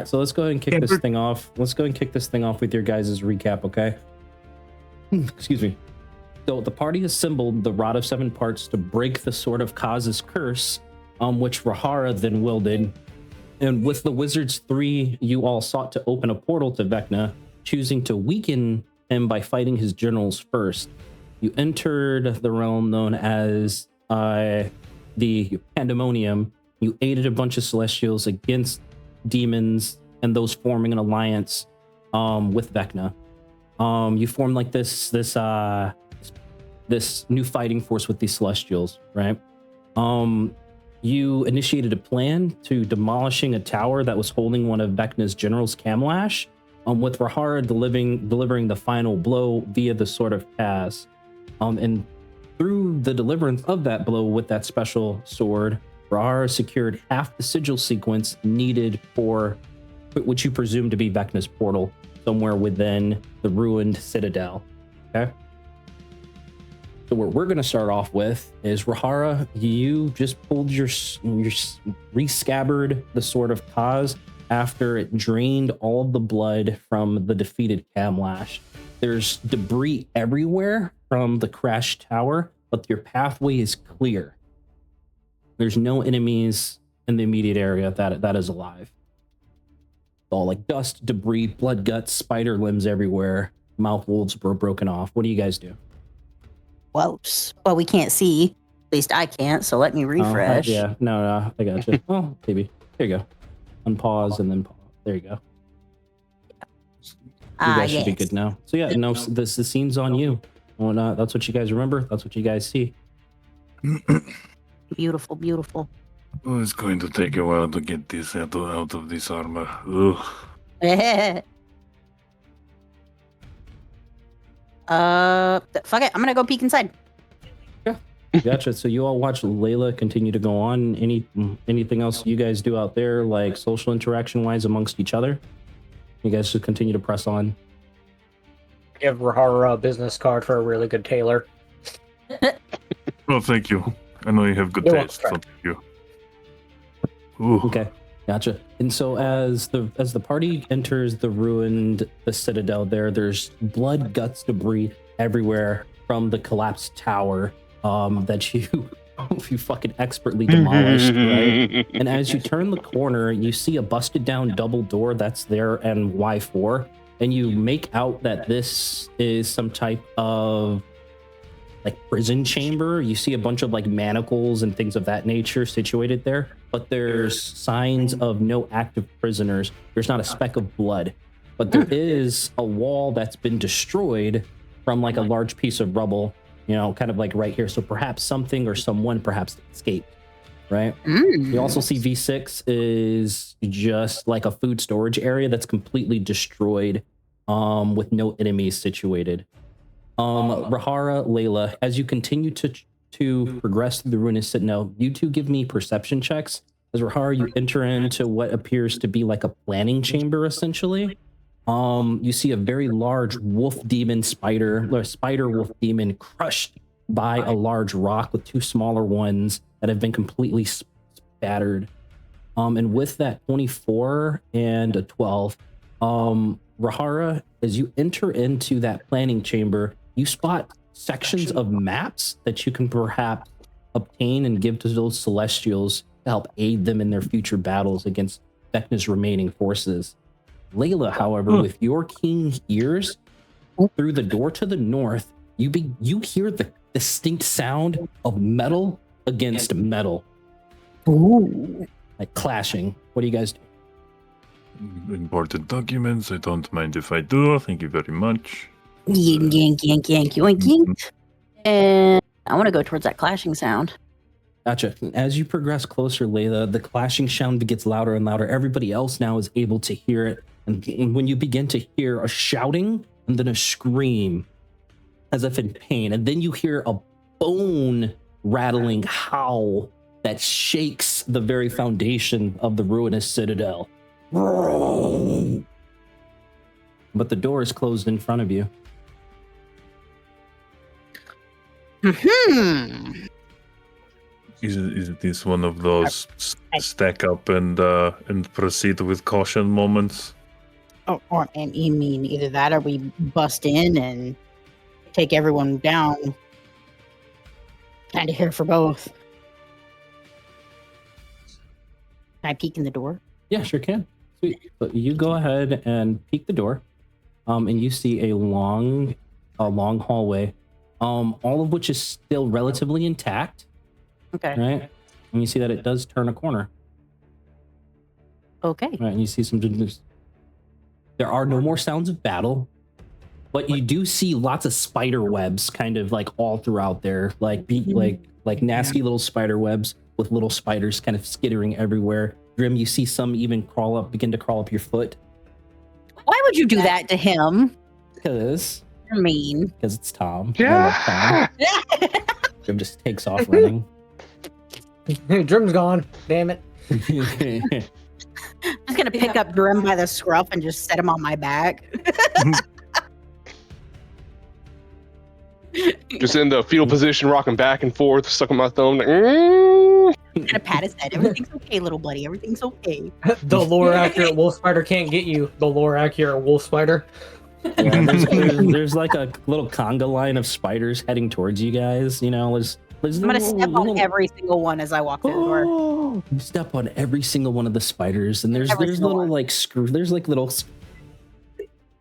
right, so let's go ahead and kick this thing off. Let's go and kick this thing off with your guys' recap, okay? Excuse me. So the party assembled the Rod of Seven Parts to break the Sword of Kaz's curse, which Rahara then wielded. And with the Wizards 3, you all sought to open a portal to Vecna, choosing to weaken him by fighting his generals first. You entered the realm known as the Pandemonium. You aided a bunch of Celestials against demons and those forming an alliance with Vecna. You formed like this new fighting force with these Celestials, right? You initiated a plan to demolishing a tower that was holding one of Vecna's generals, Camlash, with Rahara delivering the final blow via the Sword of Kaz. And through the deliverance of that blow with that special sword, Rahara secured half the sigil sequence needed for which you presume to be Vecna's portal somewhere within the ruined citadel. Okay? So what we're going to start off with is Rahara, you just pulled your rescabbard the Sword of Kaz after it drained all of the blood from the defeated Camlash. There's debris everywhere from the crashed tower, but your pathway is clear. There's no enemies in the immediate area that is alive. It's all like dust, debris, blood guts, spider limbs everywhere. Mouth wolves were broken off. What do you guys do? Well, we can't see. At least I can't, so let me refresh. Yeah, no, I got you. Oh, maybe. There you go. Unpause and then pause. There you go. You guys should be good now. So yeah, no, the scene's on you. Well, that's what you guys remember. That's what you guys see. Beautiful, beautiful. Oh, it's going to take a while to get this out of this armor. Ugh. Fuck it. I'm gonna go peek inside. Yeah, gotcha. So you all watch Layla continue to go on. Anything else you guys do out there, like social interaction wise amongst each other? You guys should continue to press on. Give Rahara a business card for a really good tailor. Oh, thank you. I know you have good taste. So thank you. Ooh. Okay, gotcha. And so as the party enters the citadel, there's blood, guts, debris everywhere from the collapsed tower that you fucking expertly demolished, right? And as you turn the corner, you see a busted down double door that's there and Y4, and you make out that this is some type of like prison chamber. You see a bunch of like manacles and things of that nature situated there, but there's signs of no active prisoners. There's not a speck of blood, but there is a wall that's been destroyed from like a large piece of rubble, you know, kind of like right here. So perhaps something or someone perhaps escaped, right? You also see V6 is just like a food storage area that's completely destroyed, with no enemies situated. Rahara, Layla, as you continue to progress through the ruinous citadel, you two give me perception checks. As Rahara, you enter into what appears to be like a planning chamber, essentially. You see a very large wolf demon spider wolf demon crushed by a large rock with two smaller ones that have been completely spattered. And with that 24 and a 12, Rahara, as you enter into that planning chamber, you spot sections of maps that you can perhaps obtain and give to those Celestials to help aid them in their future battles against Vecna's remaining forces. Layla, however, with your keen ears, through the door to the north, you hear the distinct sound of metal against metal. Ooh. Like clashing. What do you guys do? Important documents. I don't mind if I do. Thank you very much. Yank, yank, yank, yank, yoink, yank. And I want to go towards that clashing sound. Gotcha. As you progress closer, Layla, the clashing sound gets louder and louder. Everybody else now is able to hear it. And when you begin to hear a shouting and then a scream as if in pain, and then you hear a bone rattling howl that shakes the very foundation of the ruinous citadel. But the door is closed in front of you. Is this one of those I- stack up and proceed with caution moments? Or and you mean either that or we bust in and take everyone down. Kind of here for both. Can I peek in the door? Yeah, sure can. Sweet. So you go ahead and peek the door, and you see a long hallway, all of which is still relatively intact. Okay. Right, and you see that it does turn a corner. Okay. Right, and you see some. There are no more sounds of battle, but you do see lots of spider webs, kind of like all throughout there, like nasty little spider webs with little spiders kind of skittering everywhere. Grim, you see some even begin to crawl up your foot. Why would you do that to him? Because You're mean. it's Tom. Yeah. Grim just takes off running. Drum's gone. Damn it. I'm just gonna pick up Grim by the scruff and just set him on my back. Just in the fetal position, rocking back and forth, sucking my thumb. Like, I'm gonna pat his head. Everything's okay, little buddy. Everything's okay. The lore accurate wolf spider can't get you. The lore accurate wolf spider. Yeah, there's like a little conga line of spiders heading towards you guys. You know, I'm gonna step on every single one as I walk through the door. Oh, you step on every single one of the spiders, and there's Every single little one. like little,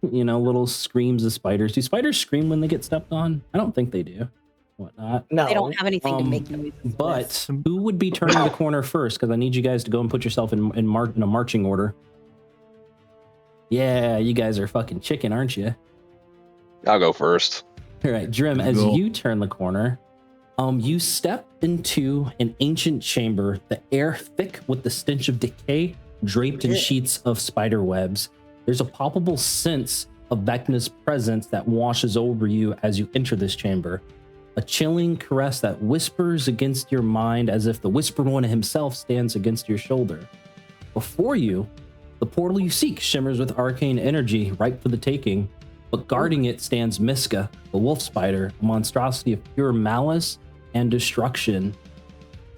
little screams of spiders. Do spiders scream when they get stepped on? I don't think they do. Whatnot. No. They don't have anything to make noises. But who would be turning the corner first? Because I need you guys to go and put yourself in a marching order. Yeah, you guys are fucking chicken, aren't you? I'll go first. All right, Drim, as Go. you turn the corner, you step into an ancient chamber, the air thick with the stench of decay, draped in sheets of spider webs. There's a palpable sense of Vecna's presence that washes over you as you enter this chamber. A chilling caress that whispers against your mind as if the Whispered One himself stands against your shoulder. Before you, the portal you seek shimmers with arcane energy, ripe for the taking, but guarding it stands Miska, the wolf spider, a monstrosity of pure malice and destruction.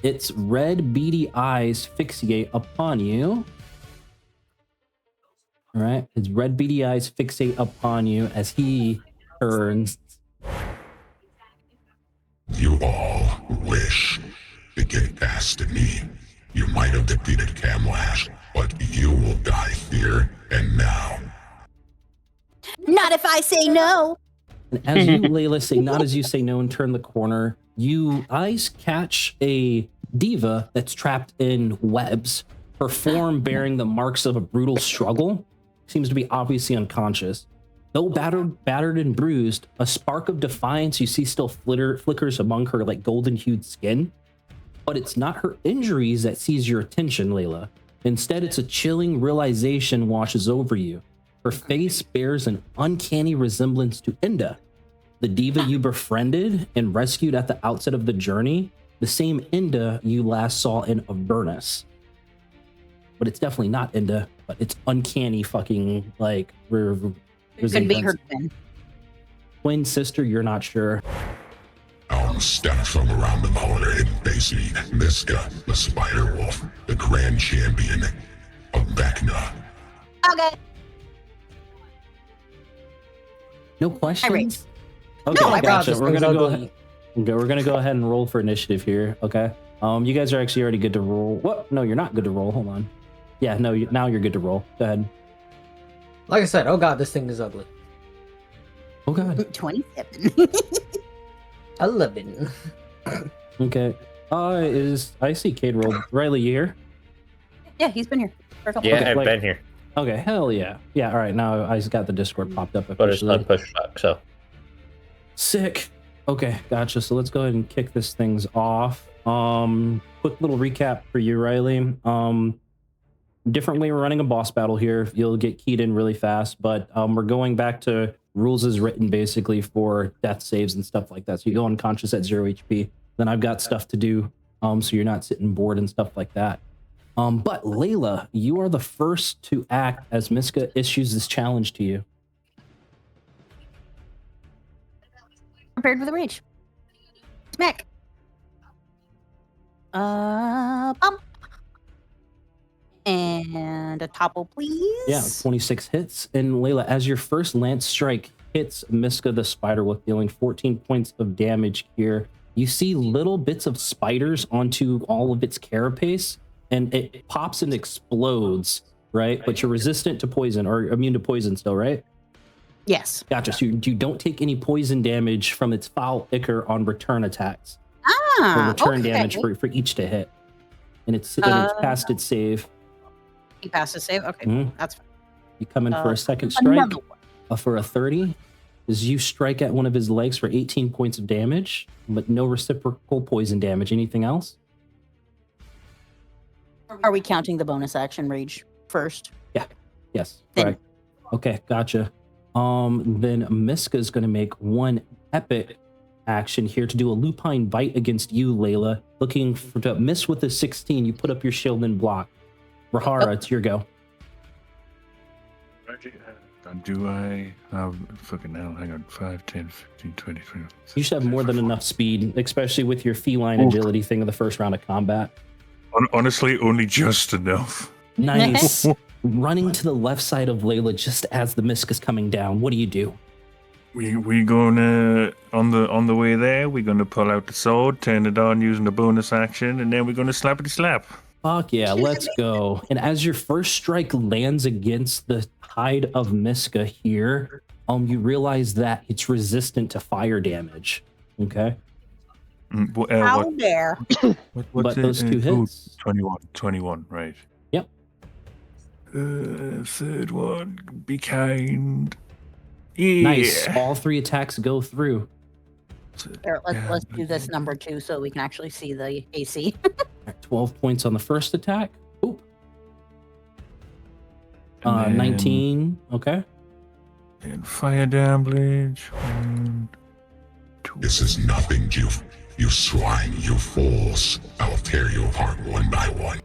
Its red, beady eyes fixate upon you. All right, his red, beady eyes fixate upon you as he turns. You all wish to get past me. You might have defeated Camlash, but you will die here and now. Not if I say no. And as you, Layla, say, not as you say no, and turn the corner, you eyes catch a diva that's trapped in webs, her form bearing the marks of a brutal struggle, seems to be obviously unconscious. Though battered and bruised, a spark of defiance you see still flickers among her like golden-hued skin. But it's not her injuries that seize your attention, Layla. Instead, it's a chilling realization washes over you. Her face bears an uncanny resemblance to Inda, the diva you befriended and rescued at the outset of the journey, the same Inda you last saw in Avernus. But it's definitely not Inda, but it's uncanny fucking, like, Could be her twin. Twin sister, you're not sure. Step from around the corner and face me, Miska, the Spider Wolf, the Grand Champion of Vecna. Okay. No questions? Okay, No, I gotcha. this We're thing's gonna go ugly. ahead. Okay, we're gonna go ahead and roll for initiative here. Okay. You guys are actually already good to roll. What? No, you're not good to roll. Hold on. Yeah, no, now you're good to roll. Go ahead. Like I said, oh god, this thing is ugly. Oh god. 27. 11. Okay. I see Cade rolled. Riley, you here? Yeah, he's been here for a couple Yeah, Okay, I've like- been here, Okay, hell yeah. Yeah, all right. Now I just got the Discord popped up but it's officially. unpushed back, so. Sick. Okay, gotcha. So let's go ahead and kick this things off. Quick little recap for you, Riley. Different way we're running a boss battle here. You'll get keyed in really fast, but we're going back to rules as written basically for death saves and stuff like that. So you go unconscious at 0 HP. Then I've got stuff to do, so you're not sitting bored and stuff like that. But Layla, you are the first to act as Miska issues this challenge to you. Prepared for the rage. Smack. Bump. And a topple, please. Yeah, 26 hits. And Layla, as your first lance strike hits Miska the spider with dealing 14 points of damage here, you see little bits of spiders onto all of its carapace, and it pops and explodes, right? But you're resistant to poison, or immune to poison still, right? Yes. Gotcha. So you don't take any poison damage from its foul ichor on return attacks. Or return damage for each to hit. And it's past its save. He passed his save? Okay, that's fine. You come in for a second strike for a 30. As you strike at one of his legs for 18 points of damage, but no reciprocal poison damage. Anything else? Are we counting the bonus action rage first? Yeah. Yes. Correct. Okay, gotcha. Then Miska is going to make one epic action here to do a lupine bite against you, Layla. Looking to miss with a 16. You put up your shield and block. Rahara, it's your go. Do I have fucking hell? Hang on, 5, 10, 15, 20, 20. You should have more than enough speed, especially with your feline agility thing in the first round of combat. Honestly, only just enough. Nice. Running to the left side of Layla just as the Misk is coming down. What do you do? We gonna on the way there. We're gonna pull out the sword, turn it on using the bonus action, and then we're gonna slappity slap. Fuck yeah, let's go. And as your first strike lands against the hide of Miska here, you realize that it's resistant to fire damage. Okay. How dare? But those two hits. 21, right. Yep. Third one, be kind. Yeah. Nice. All 3 attacks go through. Here, let's do this number 2 so we can actually see the AC. 12 points on the first attack. Oop. 19. Okay. And fire damage. 1, 2. This is nothing, you swine, you fools. I'll tear you apart one by one.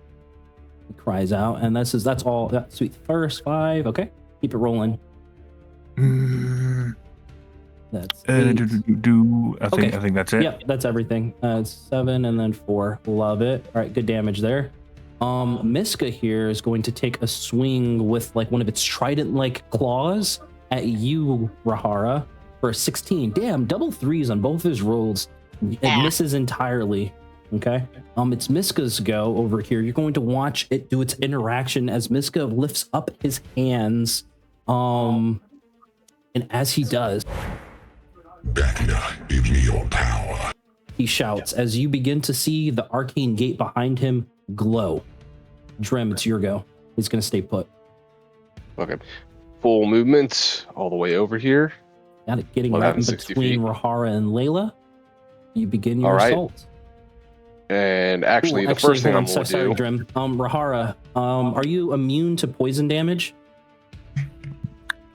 He cries out, and that's all. That's sweet. First 5. Okay. Keep it rolling. That's I think that's it. Yep, that's everything. 7 and then 4. Love it. All right, good damage there. Miska here is going to take a swing with like one of its trident-like claws at you, Rahara, for a 16. Damn, double 3s on both his rolls. It misses entirely. Okay. It's Miska's go over here. You're going to watch it do its interaction as Miska lifts up his hands. And as he does, Vecna, give me your power. He shouts as you begin to see the arcane gate behind him glow. Drem, it's your go. He's going to stay put. Okay. Full movement all the way over here. Got it. Getting right in between Rahara and Layla. You begin your assault. And actually, the first thing I'm going to do... Drem. Rahara, are you immune to poison damage?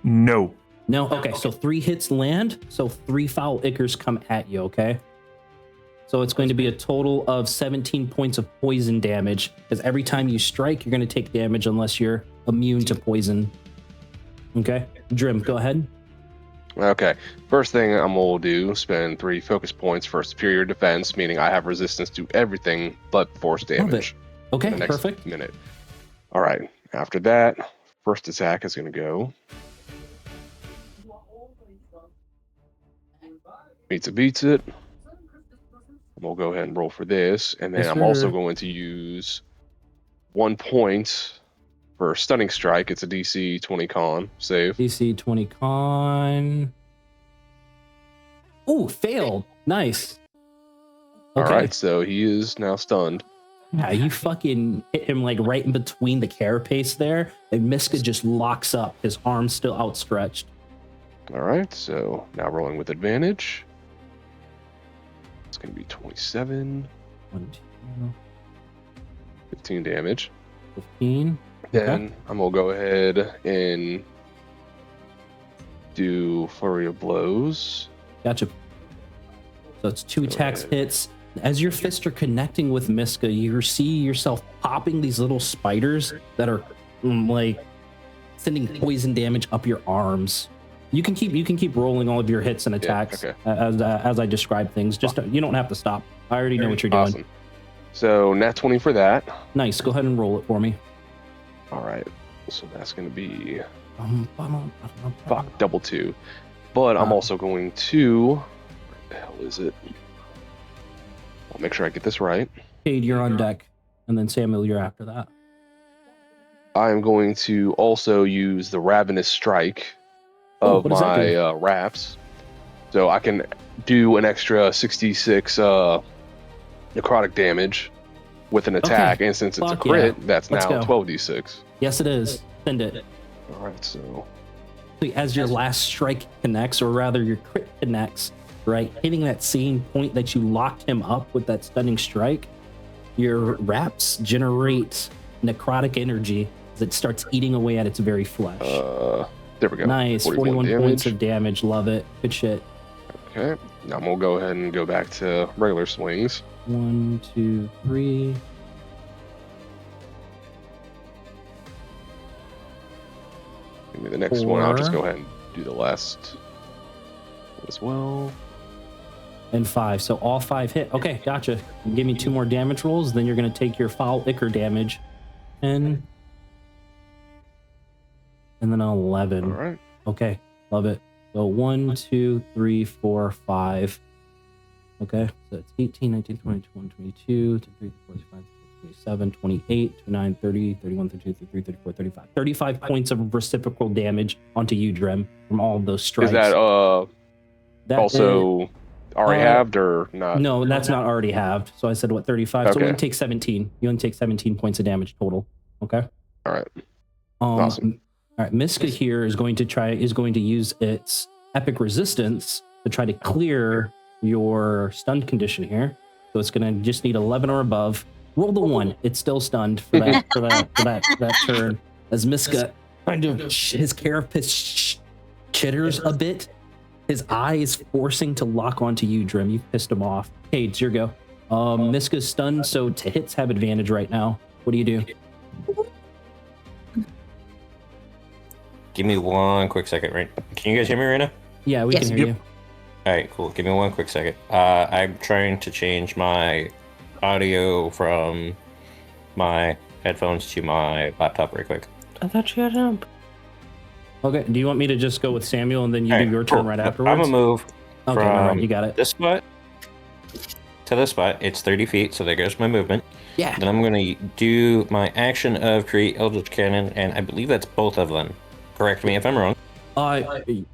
No. No? Okay, so 3 hits land, so 3 foul ichors come at you, okay? So it's going to be a total of 17 points of poison damage, because every time you strike, you're going to take damage unless you're immune to poison. Okay? Drim, go ahead. Okay. First thing I'm going to do, spend 3 focus points for superior defense, meaning I have resistance to everything but force damage. Okay, the next perfect. minute. All right. After that, first attack is going to go. Beats it. We'll go ahead and roll for this. And then I'm also going to use 1 point for stunning strike. It's a DC 20 con save. DC 20 con. Ooh, failed. Nice. Okay. All right, so he is now stunned. Yeah, you fucking hit him like right in between the carapace there, and Miska just locks up, his arms still outstretched. All right, so now rolling with advantage. It's going to be 27. 15 damage. 15. Then I'm going to go ahead and do Flurry of Blows. Gotcha. So it's 2 attacks hits. As your fists are connecting with Miska, you see yourself popping these little spiders that are like sending poison damage up your arms. You can keep rolling all of your hits and attacks as I describe things. Just you don't have to stop. I already know what you're doing. So nat 20 for that. Nice. Go ahead and roll it for me. All right. So that's going to be Fuck. fuck double 2. But I'm also going to. Where the hell is it? I'll make sure I get this right. Cade, you're on deck, and then Samuel, you're after that. I am going to also use the Ravenous Strike of what does that do? my wraps. So I can do an extra 66 necrotic damage with an attack, and since it's a Fuck crit, yeah. that's Let's now go. 12d6. Yes, it is. Send it. All right, so As your last strike connects, or rather your crit connects, right, hitting that same point that you locked him up with that stunning strike, your wraps generate necrotic energy as it starts eating away at its very flesh. there we go. Nice, 41 points of damage. Love it. Good shit. Okay, now I'm gonna go ahead and go back to regular swings. 1, 2, 3. Give me the next one. I'll just 4. go ahead and do the last as well. And 5. So all 5 hit. Okay, gotcha. Give me 2 more damage rolls, then you're going to take your foul ichor damage. And then 11. All right. Okay, love it. So 1, 2, 3, 4, 5. Okay, so it's 18, 19, 20, 21, 22, 23, 24, 25, 27, 28, 29, 30, 31, 32, 33, 34, 35. 35 points of reciprocal damage onto you, Drem, from all of those strikes. Is that That also already halved or not? No, that's not already halved. So I said, what, 35? So Okay. we can take 17. You only take 17 points of damage total. Okay? All right. Awesome. All right, Miska here is going to use its epic resistance to try to clear your stunned condition here. So it's going to just need 11 or above. Roll the 1. It's still stunned for that turn. As Miska kind of his carapace chitters a bit. His eye is forcing to lock onto you, Drim. You pissed him off. Hey, it's your go. Miska's stunned, so to hits have advantage right now. What do you do? Give me one quick second, right? Can you guys hear me right now? Yeah, we Yes. can hear you. All right, cool. Give me one quick second. I'm trying to change my audio from my headphones to my laptop right quick. I thought you had help. Okay, do you want me to just go with Samuel and then you All do right, your turn cool. right I'm afterwards? gonna move Okay, from all right, you got it. this spot to this spot. It's 30 feet, so there goes my movement. Yeah. Then I'm gonna do my action of create Eldritch Cannon, and I believe that's both of them. Correct me if I'm wrong.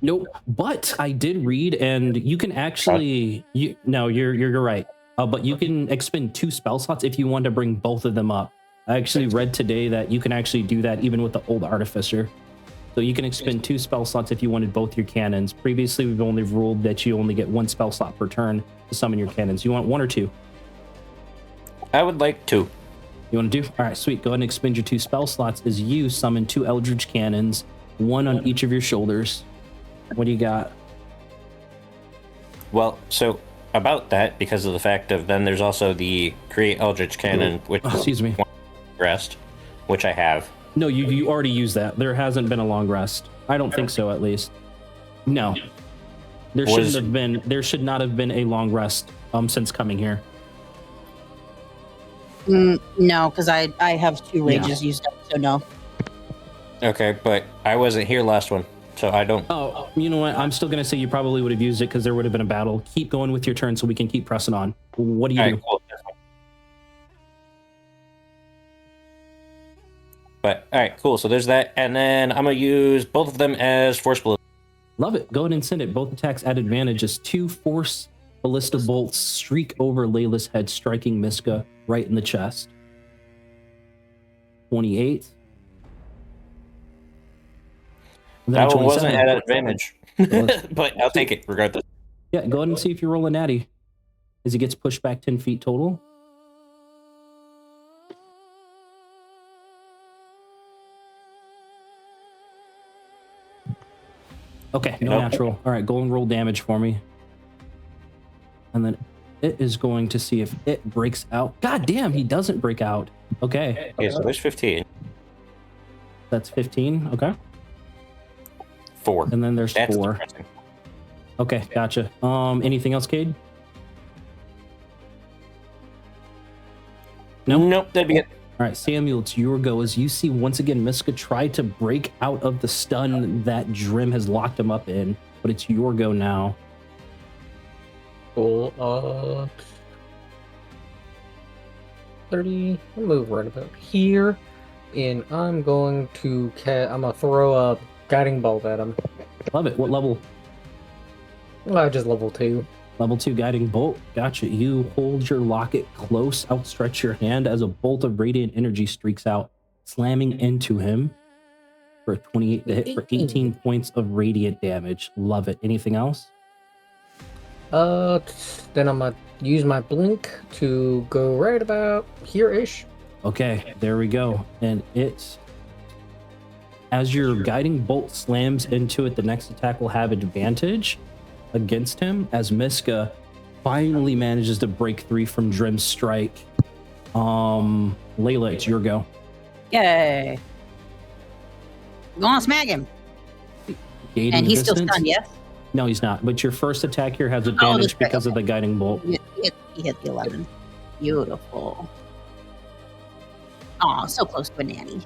Nope. But I did read, and you can actually, you're right. But you can expend 2 spell slots if you want to bring both of them up. I actually read today that you can actually do that even with the old artificer. So you can expend 2 spell slots if you wanted both your cannons. Previously, we've only ruled that you only get 1 spell slot per turn to summon your cannons. You want 1 or 2? I would like to. You want to do? All right, sweet. Go ahead and expend your 2 spell slots as you summon 2 Eldritch Cannons, 1 on each of your shoulders. What do you got? Well, so about that, because of the fact of then there's also the create Eldritch Cannon, which Excuse me. rest, which I have. No, you already used that. There hasn't been a long rest. I don't think so, at least. No. There should not have been a long rest since coming here. No, because I have 2 rages used up, so no. Okay, but I wasn't here last one, so I don't. Oh, you know what? I'm still going to say you probably would have used it because there would have been a battle. Keep going with your turn so we can keep pressing on. What do you do? Cool. But, alright, cool. So there's that. And then I'm going to use both of them as Force Blow. Love it. Go ahead and send it. Both attacks at advantage as 2 Force Ballista bolts streak over Layla's head, striking Miska right in the chest. 28. And then That one 27. wasn't at advantage, but I'll take it regardless. Yeah, go ahead and see if you roll a natty as he gets pushed back 10 feet total. Okay, no Nope. natural. All right, go and roll damage for me. And then it is going to see if it breaks out. God damn, he doesn't break out. Okay, Okay, so there's 15. that's 15. Okay. 4. And then there's That's 4. depressing. Okay, gotcha. Anything else, Cade? No? Nope, that'd be it. All right, Samuel, it's your go as you see once again Miska try to break out of the stun that Drim has locked him up in, but it's your go now. Cool. 30. I'll move right about here, and I'm going to I'm gonna throw a guiding bolt at him. Love it. What level? Just level 2. Level 2 guiding bolt. Gotcha. You hold your locket close, outstretch your hand as a bolt of radiant energy streaks out, slamming into him for 28 to hit for 18 points of radiant damage. Love it. Anything else? Then I'm gonna use my blink to go right about here-ish. Okay, there we go. And it's as your guiding bolt slams into it, the next attack will have advantage against him as Miska finally manages to break free from Drim's strike. Layla, it's your go. Yay. I'm gonna smack him. Gating And he's still distance? stunned, yes? No, he's not. But your first attack here has advantage that's right, because of the guiding bolt. He hit the 11. Beautiful. Aw, so close to a nanny.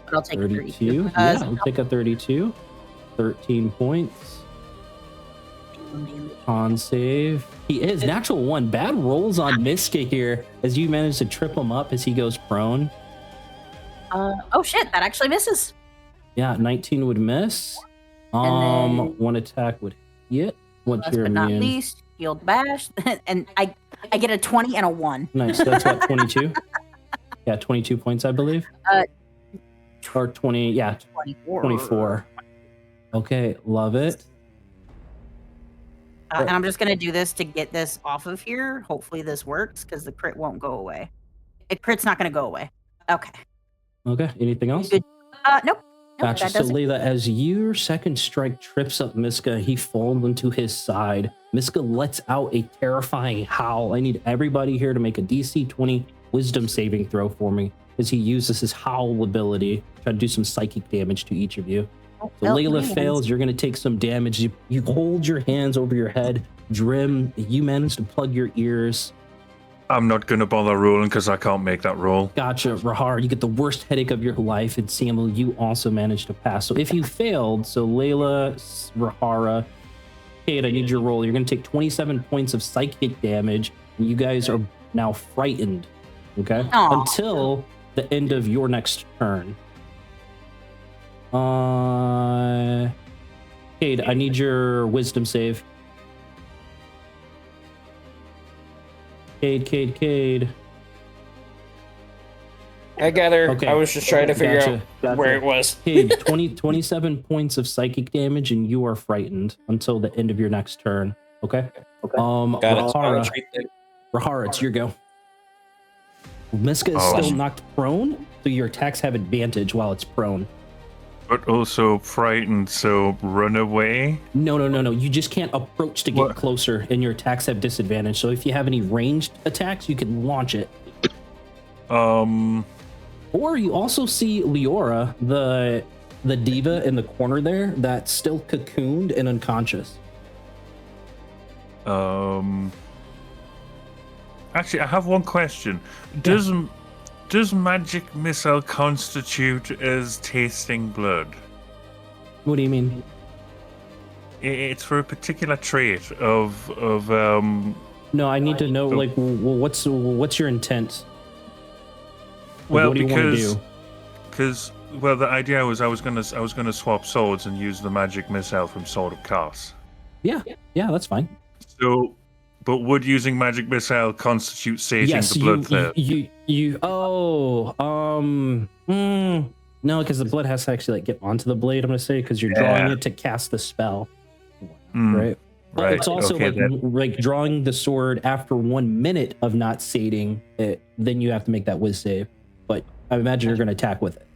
But I'll take a 32. 32. Yeah, I'll take a 32. 13 points. Con save. He is natural 1. Bad rolls on Miska here as you manage to trip him up as he goes prone. Oh shit, that actually misses. Yeah, 19 would miss. And then- One attack would hit. What's Last your but not immune? least, healed bash. And I get a 20 and a 1. Nice. That's what, 22? Yeah, 22 points, I believe. Or 20, yeah, 24. 24. Okay, love it. And I'm just going to do this to get this off of here. Hopefully this works because the crit won't go away. Crit's not going to go away. Okay. Okay, anything else? Good. Nope. Gotcha. That So, does it. Layla, as your second strike trips up Miska, he falls into his side. Miska lets out a terrifying howl. I need everybody here to make a DC 20 wisdom saving throw for me as he uses his howl ability to try to do some psychic damage to each of you. So Well, Layla hands. fails. You're going to take some damage. You hold your hands over your head. Drim, you manage to plug your ears. I'm not going to bother rolling because I can't make that roll. Gotcha, Rahar. You get the worst headache of your life, and Samuel, you also managed to pass. So if you failed, so Layla, Rahara, Kate, I need your roll. You're going to take 27 points of psychic damage, and you guys are now frightened. Okay, Aw. until the end of your next turn. Cade, I need your wisdom save. Cade. I gather. Okay. I was just trying to figure Gotcha. out where it was. Cade, 27 points of psychic damage, and you are frightened until the end of your next turn. Okay. Got it. So I'll Rahara, treat it. Rahara, it's your go. Miska is Oh. still knocked prone, so your attacks have advantage while it's prone. But also frightened, so run away. No. You just can't approach to get What? closer, and your attacks have disadvantage. So if you have any ranged attacks, you can launch it. Or you also see Leora, the diva in the corner there, that's still cocooned and unconscious. Actually, I have one question. Does magic missile constitute as tasting blood? What do you mean? It's for a particular trait of No, I need to know, So- like, what's your intent? Like, well, what do you want to because do? the idea was I was gonna swap swords and use the magic missile from Sword of Chaos. Yeah, that's fine. So, but would using magic missile constitute saging Yes, the blood there? No, because the blood has to actually like get onto the blade. I'm gonna say because you're drawing Yeah. it to cast the spell, Mm, right? But right. it's also Okay, like drawing the sword after 1 minute of not sating it. Then you have to make that whiz save. But I imagine you're gonna attack with it.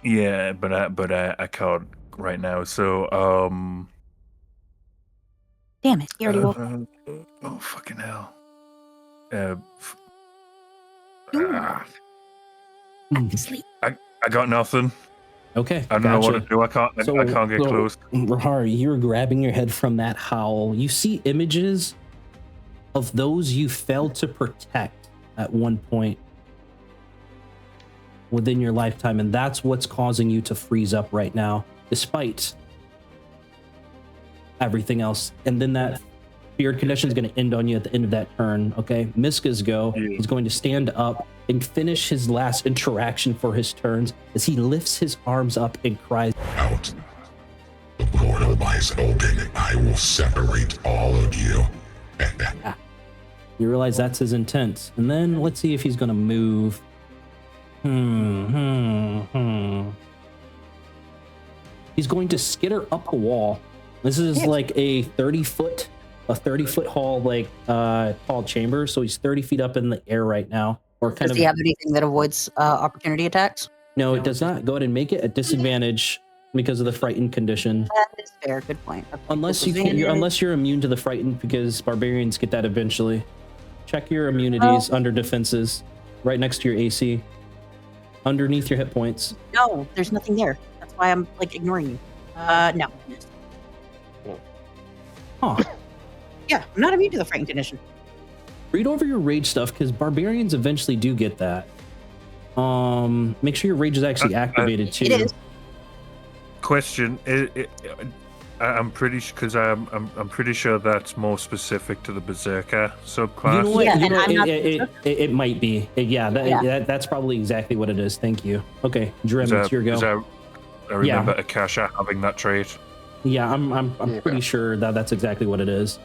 Yeah, but I can't right now. So Damn it. He already woke. oh fucking hell. Sleep. I got nothing. Okay, I don't know what to do. I can't get close. Rahar, you're grabbing your head from that howl. You see images of those you failed to protect at one point within your lifetime, and that's what's causing you to freeze up right now, despite everything else. And then that feared condition is going to end on you at the end of that turn. Okay, Miska's go. Yeah. He's going to stand up and finish his last interaction for his turns as he lifts his arms up and cries Out. The portal lies open. I will separate all of you. You realize that's his intent. And then let's see if he's going to move. He's going to skitter up a wall. This is like a 30-foot tall, like tall chamber. So he's 30 feet up in the air right now. Or kind Does of. he have anything that avoids opportunity attacks? No, it does not. Go ahead and make it a disadvantage because of the frightened condition. That is fair. Good point. Okay, Unless you're immune to the frightened, because barbarians get that eventually. Check your immunities under defenses, right next to your AC, underneath your hit points. No, there's nothing there. That's why I'm like ignoring you. No. Huh. Yeah, I'm not immune to the frightened condition. Read over your rage stuff because barbarians eventually do get that. Make sure your rage is actually activated too. It is. Question: I'm pretty because I'm pretty sure that's more specific to the Berserker subclass. You know what? Yeah, You know, and I'm not- it might be. That's probably exactly what it is. Thank you. Okay, Drim, it's your go. I remember Akasha having that trait. Yeah, I'm pretty sure that's exactly what it is.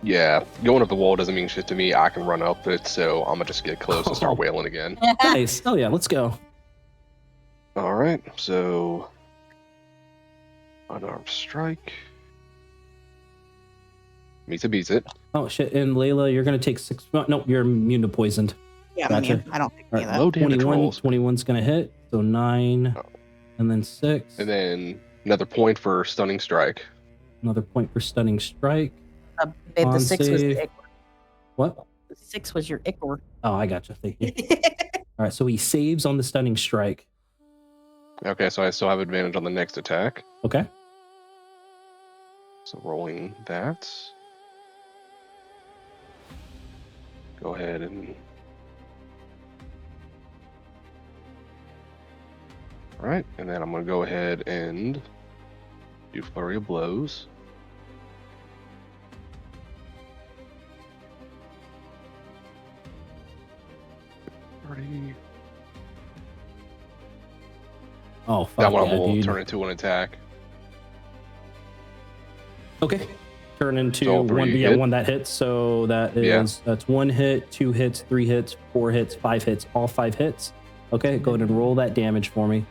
Yeah, going up the wall doesn't mean shit to me. I can run up it, so I'm gonna just get close and start wailing again. Nice. Oh yeah, let's go. All right, so unarmed strike. Meets it, beats it. Oh shit! And Layla, you're gonna take 6. No, you're immune to poisoned. Yeah, I'm Gotcha. immune. I don't think All any of right, that. Low damage 21. rolls. 21's gonna hit. So 9, and then 6. And then another point for stunning strike. Another point for stunning strike. Babe, On the 6 was save. the Ichor. What? The 6 was your Ichor. Oh, I gotcha. Thank you. All right, so he saves on the stunning strike. Okay, so I still have advantage on the next attack. Okay. So rolling that. Go ahead and. Alright, and then I'm going to go ahead and do Flurry of Blows. Oh, fuck That one yeah, will dude. turn into an attack. Okay. Turn into So three one. Yeah, hit? one that hits. So that is Yeah. that's 1 hit, 2 hits, 3 hits, 4 hits, 5 hits. All 5 hits. Okay, go ahead and roll that damage for me.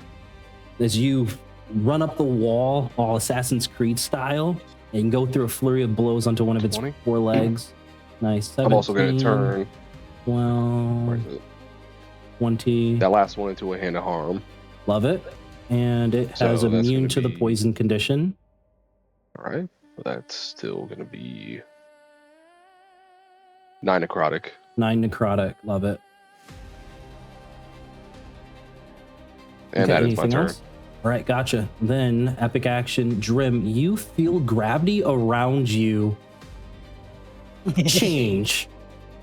As you run up the wall, all Assassin's Creed style, and go through a flurry of blows onto one of its 20. 4 legs. Nice. 17, I'm also going to turn 12, 20. that last one into a Hand of Harm. Love it. And it So has that's immune gonna to the be- poison condition. Alright, but that's still going to be 9 necrotic. 9 necrotic. Love it. And Okay, that is my anything turn. else? All right, gotcha. Then epic action, Drim. You feel gravity around you change.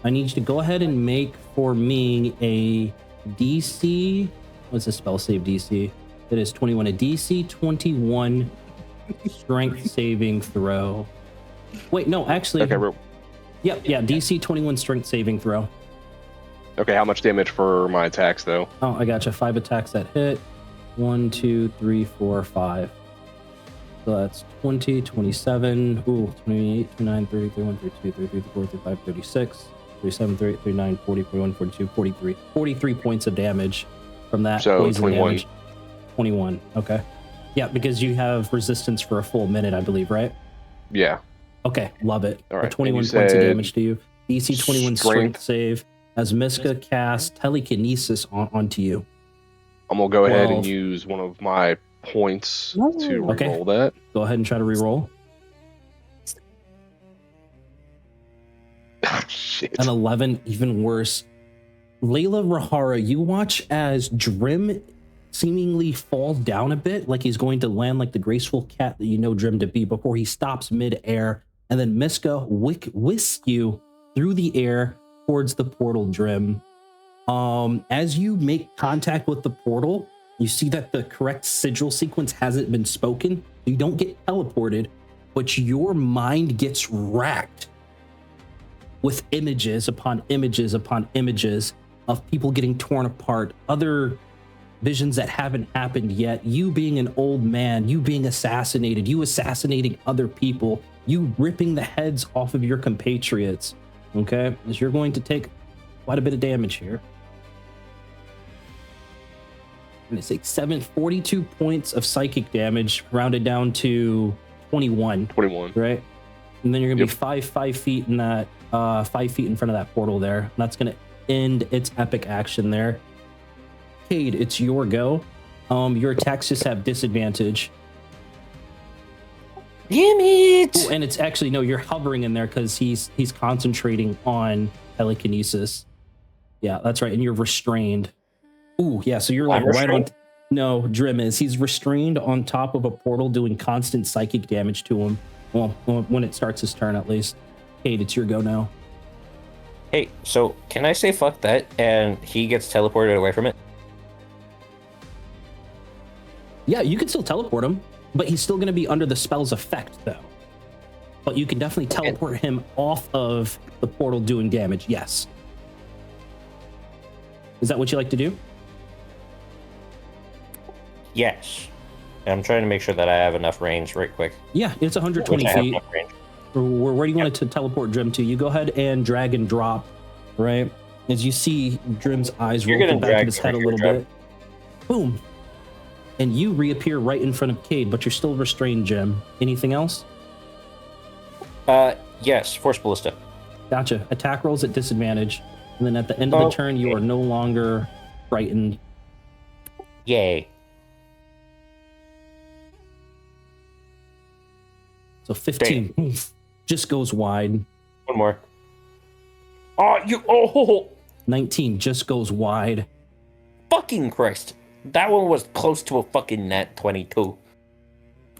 I need you to go ahead and make for me a DC. What's the spell save DC? It is 21. A DC 21 strength saving throw. Wait, no, actually. Okay, Yeah, DC 21 strength saving throw. okay, how much damage for my attacks, though? Oh, I gotcha. 5 attacks that hit. 1, 2, 3, 4, 5. So that's 20, 27, 28, 29, 30, 31, 32, 33, 34, 35, 36, 37, 38, 39, 40, 41, 42, 43. 43 points of damage from that So, poison 21. damage. 21, okay. Yeah, because you have resistance for a full minute, I believe, right? Yeah. Okay, love it. All right, 21 and you points of said damage to you. DC 21 strength strength. save as Miska casts telekinesis onto you. I'm going to go ahead 12. and use one of my points Ooh. to Okay. reroll that. Go ahead and try to reroll. Shit. An 11, even worse. Layla Rahara, you watch as Drim seemingly falls down a bit, like he's going to land like the graceful cat that you know Drim to be, before he stops mid-air, and then Miska whisks you through the air towards the portal, Drim. As you make contact with the portal, you see that the correct sigil sequence hasn't been spoken. You don't get teleported, but your mind gets racked with images upon images upon images of people getting torn apart, other visions that haven't happened yet, you being an old man, you being assassinated, you assassinating other people, you ripping the heads off of your compatriots, okay? As you're going to take quite a bit of damage here. And it's like 42 points of psychic damage, rounded down to 21. 21. Right? And then you're gonna be 5 feet in that 5 feet in front of that portal there. And that's gonna end its epic action there. Cade, it's your go. Your attacks just have disadvantage. Damn it! Ooh, and it's actually, no, you're hovering in there because he's concentrating on telekinesis. Yeah, that's right. And you're restrained. Ooh, yeah, so you're like right on. No, Drim is. He's restrained on top of a portal doing constant psychic damage to him. Well, when it starts his turn at least. Cade, it's your go now. Hey, so can I say fuck that and he gets teleported away from it? Yeah, you can still teleport him, but he's still going to be under the spell's effect, though. But you can definitely teleport him off of the portal doing damage, yes. Is that what you like to do? Yes. I'm trying to make sure that I have enough range right quick. Yeah, it's 120 feet. Where do you want it to teleport Drim to? You go ahead and drag and drop, right? As you see Drim's eyes roll to the back of his head a little bit. Boom. And you reappear right in front of Cade, but you're still restrained, Jim. Anything else? Yes, Force Ballista. Gotcha. Attack rolls at disadvantage. And then at the end of the turn, you are no longer frightened. Yay. So 15 just goes wide. One more. Oh, 19 just goes wide. fucking Christ. That one was close to a fucking nat 22.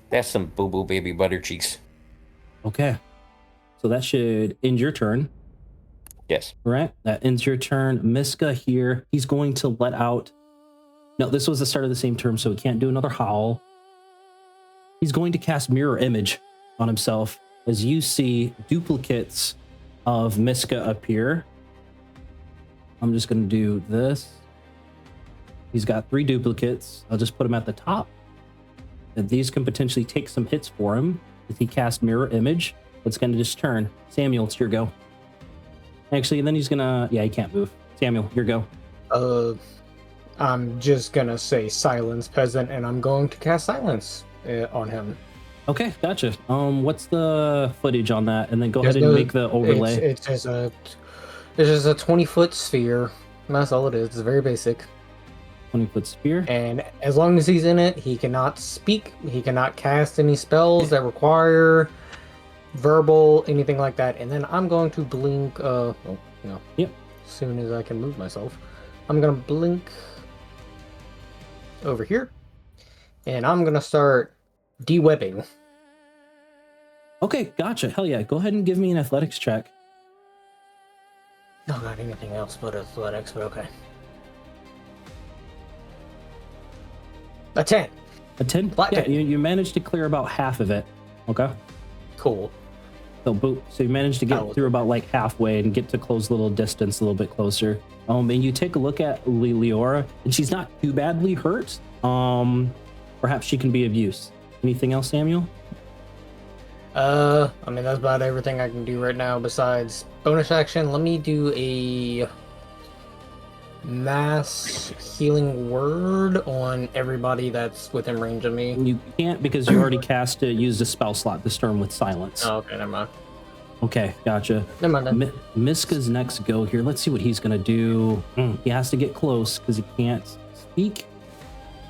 That's some boo-boo baby butter cheeks. Okay. So that should end your turn. Yes. All right. That ends your turn. Miska here. He's going to let out. No, this was the start of the same turn, so he can't do another howl. He's going to cast Mirror Image on himself as you see duplicates of Miska appear. I'm just going to do this. He's got 3 duplicates. I'll just put him at the top. And these can potentially take some hits for him if he casts Mirror Image. It's going to just turn. Samuel, it's your go. Actually, and then he's going to... Yeah, he can't move. Samuel, your go. I'm just going to say Silence, Peasant, and I'm going to cast Silence on him. Okay, gotcha. What's the footage on that? And then go ahead and make the overlay. It's just a 20-foot sphere. That's all it is. It's very basic. 20-foot sphere. And as long as he's in it, he cannot speak. He cannot cast any spells that require verbal, anything like that. And then I'm going to blink. Yep. As soon as I can move myself, I'm gonna blink over here, and I'm gonna start de-webbing. Okay, gotcha. Hell yeah. Go ahead and give me an athletics check. Not got anything else but athletics, but okay. A 10. A 10? Flat Yeah, 10. you managed to clear about half of it. Okay. Cool. So you managed to get through about like halfway and get to close a little distance, a little bit closer. And you take a look at Leora, and she's not too badly hurt. Perhaps she can be of use. Anything else, Samuel? I mean, that's about everything I can do right now besides bonus action. Let me do a mass healing word on everybody that's within range of me. You can't because you already used a spell slot this turn with silence. Oh, okay, never mind. Okay, gotcha. Never mind then. Miska's next go here. Let's see what he's gonna do. He has to get close because he can't speak.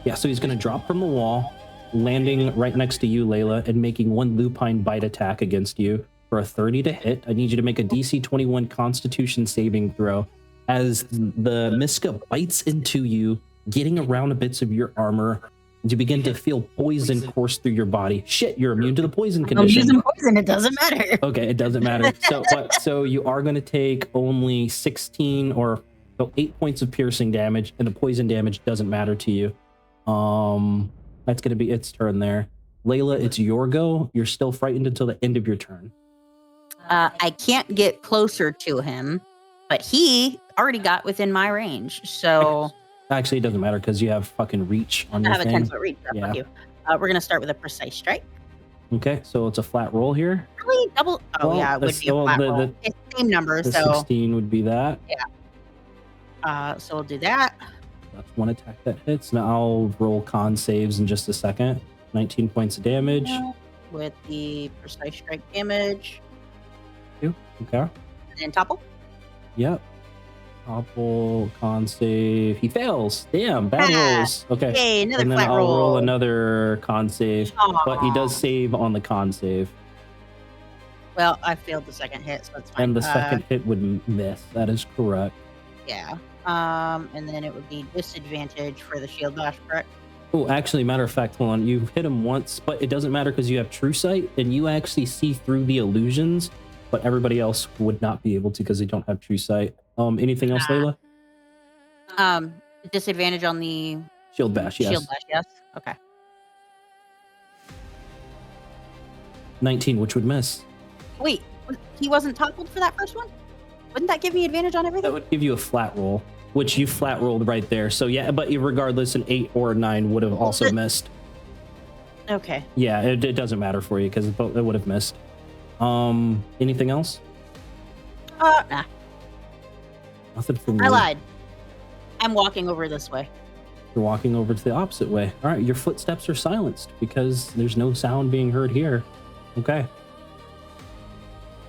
Yeah, so he's gonna drop from the wall, landing right next to you, Layla, and making 1 lupine bite attack against you for a 30 to hit. I need you to make a DC 21 Constitution saving throw. As the Miska bites into you, getting around the bits of your armor, You begin to feel poison course through your body. Shit, you're immune to the poison I'm condition. using poison. It doesn't matter. Okay, it doesn't matter. So you are going to take only 16 or 8 points of piercing damage, and the poison damage doesn't matter to you. That's going to be its turn there. Layla, it's your go. You're still frightened until the end of your turn. I can't get closer to him, but he already got within my range. So Actually, it doesn't matter because you have fucking reach on I your have a thing. 10-foot reach. Yeah. Fuck you. We're gonna start with a precise strike. Okay, so it's a flat roll here. Really? Double? Oh Well, yeah, it would that's- be a well, flat the- roll. It's the same number, The so 16 would be that. so we'll do that. That's one attack that hits. Now I'll roll con saves in just a second. 19 points of damage. With the precise strike damage. Okay. And then topple. Yep. Topple, con save. He fails. Damn, bad Ah, rolls. Okay. Yay, another And then flat I'll roll roll. another con save. But he does save on the con save. Well, I failed the second hit, so that's fine. And the second hit would miss. That is correct. Yeah. And then it would be disadvantage for the shield bash, correct? Oh, actually, matter of fact, hold on. You've hit him once, but it doesn't matter because you have true sight and you actually see through the illusions, but everybody else would not be able to because they don't have true sight. Anything else, Layla? Disadvantage on the Shield bash, yes. shield bash, yes? Okay. 19, which would miss. Wait, he wasn't toppled for that first one? Wouldn't that give me advantage on everything? That would give you a flat roll, which you flat rolled right there. So yeah, but regardless, an 8 or a 9 would have also missed. Okay. Yeah, it doesn't matter for you because it would have missed. Anything else? Nah. Nothing from I you. lied. I'm walking over this way. You're walking over to the opposite way. All right, your footsteps are silenced because there's no sound being heard here. Okay.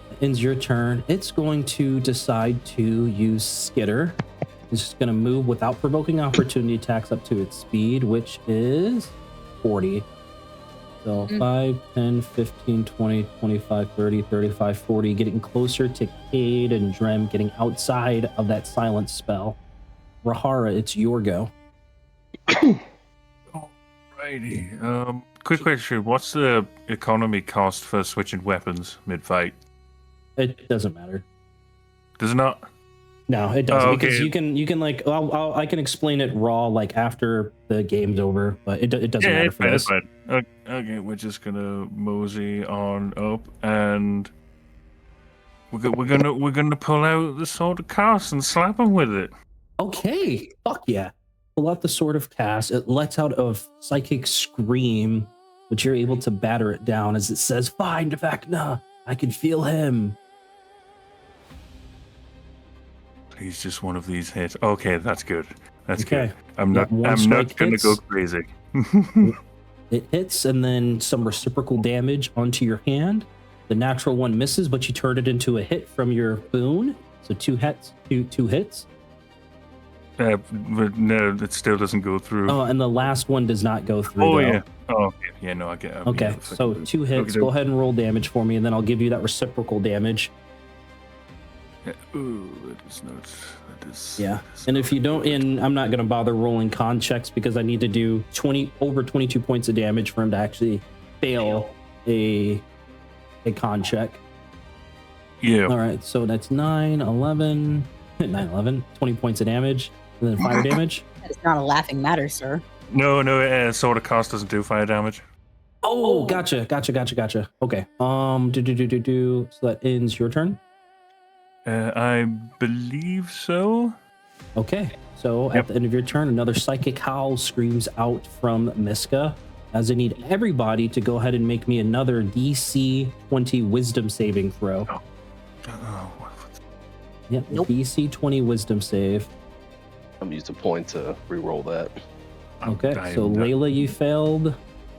That ends your turn. It's going to decide to use Skitter. It's just going to move without provoking opportunity attacks up to its speed, which is 40. So 5, 10, 15, 20, 25, 30, 35, 40, getting closer to Cade and Drem, getting outside of that silence spell. Rahara, it's your go. Alrighty. Quick question: what's the economy cost for switching weapons mid-fight? It doesn't matter. Does it not? No, it doesn't, Oh, okay. because you can like I can explain it raw like after the game's over, but it doesn't matter for it's this. fine. Okay, we're just gonna mosey on up, and we're gonna pull out the sword of cast and slap him with it. Okay, fuck yeah! Pull out the sword of cast. It lets out a psychic scream, but you're able to batter it down as it says, "Find Vecna. I can feel him." He's just one of these hits. Okay, that's good. That's Okay. good. I'm not strike gonna hits. go crazy. It hits, and then some reciprocal damage onto your hand. The natural one misses, but you turn it into a hit from your boon. So two hits. But no, it still doesn't go through. Oh, and the last one does not go through. Oh though. yeah. Oh okay. Yeah. No, I get. Okay, so 2 hits. Okay. Go ahead and roll damage for me, and then I'll give you that reciprocal damage. Yeah. Ooh, that is not. That is. Yeah, that is and if you not don't, and I'm not going to bother rolling con checks because I need to do over 22 points of damage for him to actually fail a con check. Yeah. All right, so that's 9, 11, 20 points of damage, and then fire damage. It's not a laughing matter, sir. No. Sword of cast doesn't do fire damage. Oh, gotcha. Okay. So that ends your turn. I believe so. Okay, so at the end of your turn, another psychic howl screams out from Miska, as I need everybody to go ahead and make me another DC 20 wisdom saving throw. Oh, Yep, Nope. DC 20 wisdom save. I'm used a point to re-roll that. Okay, I'm so dying. Layla, you failed.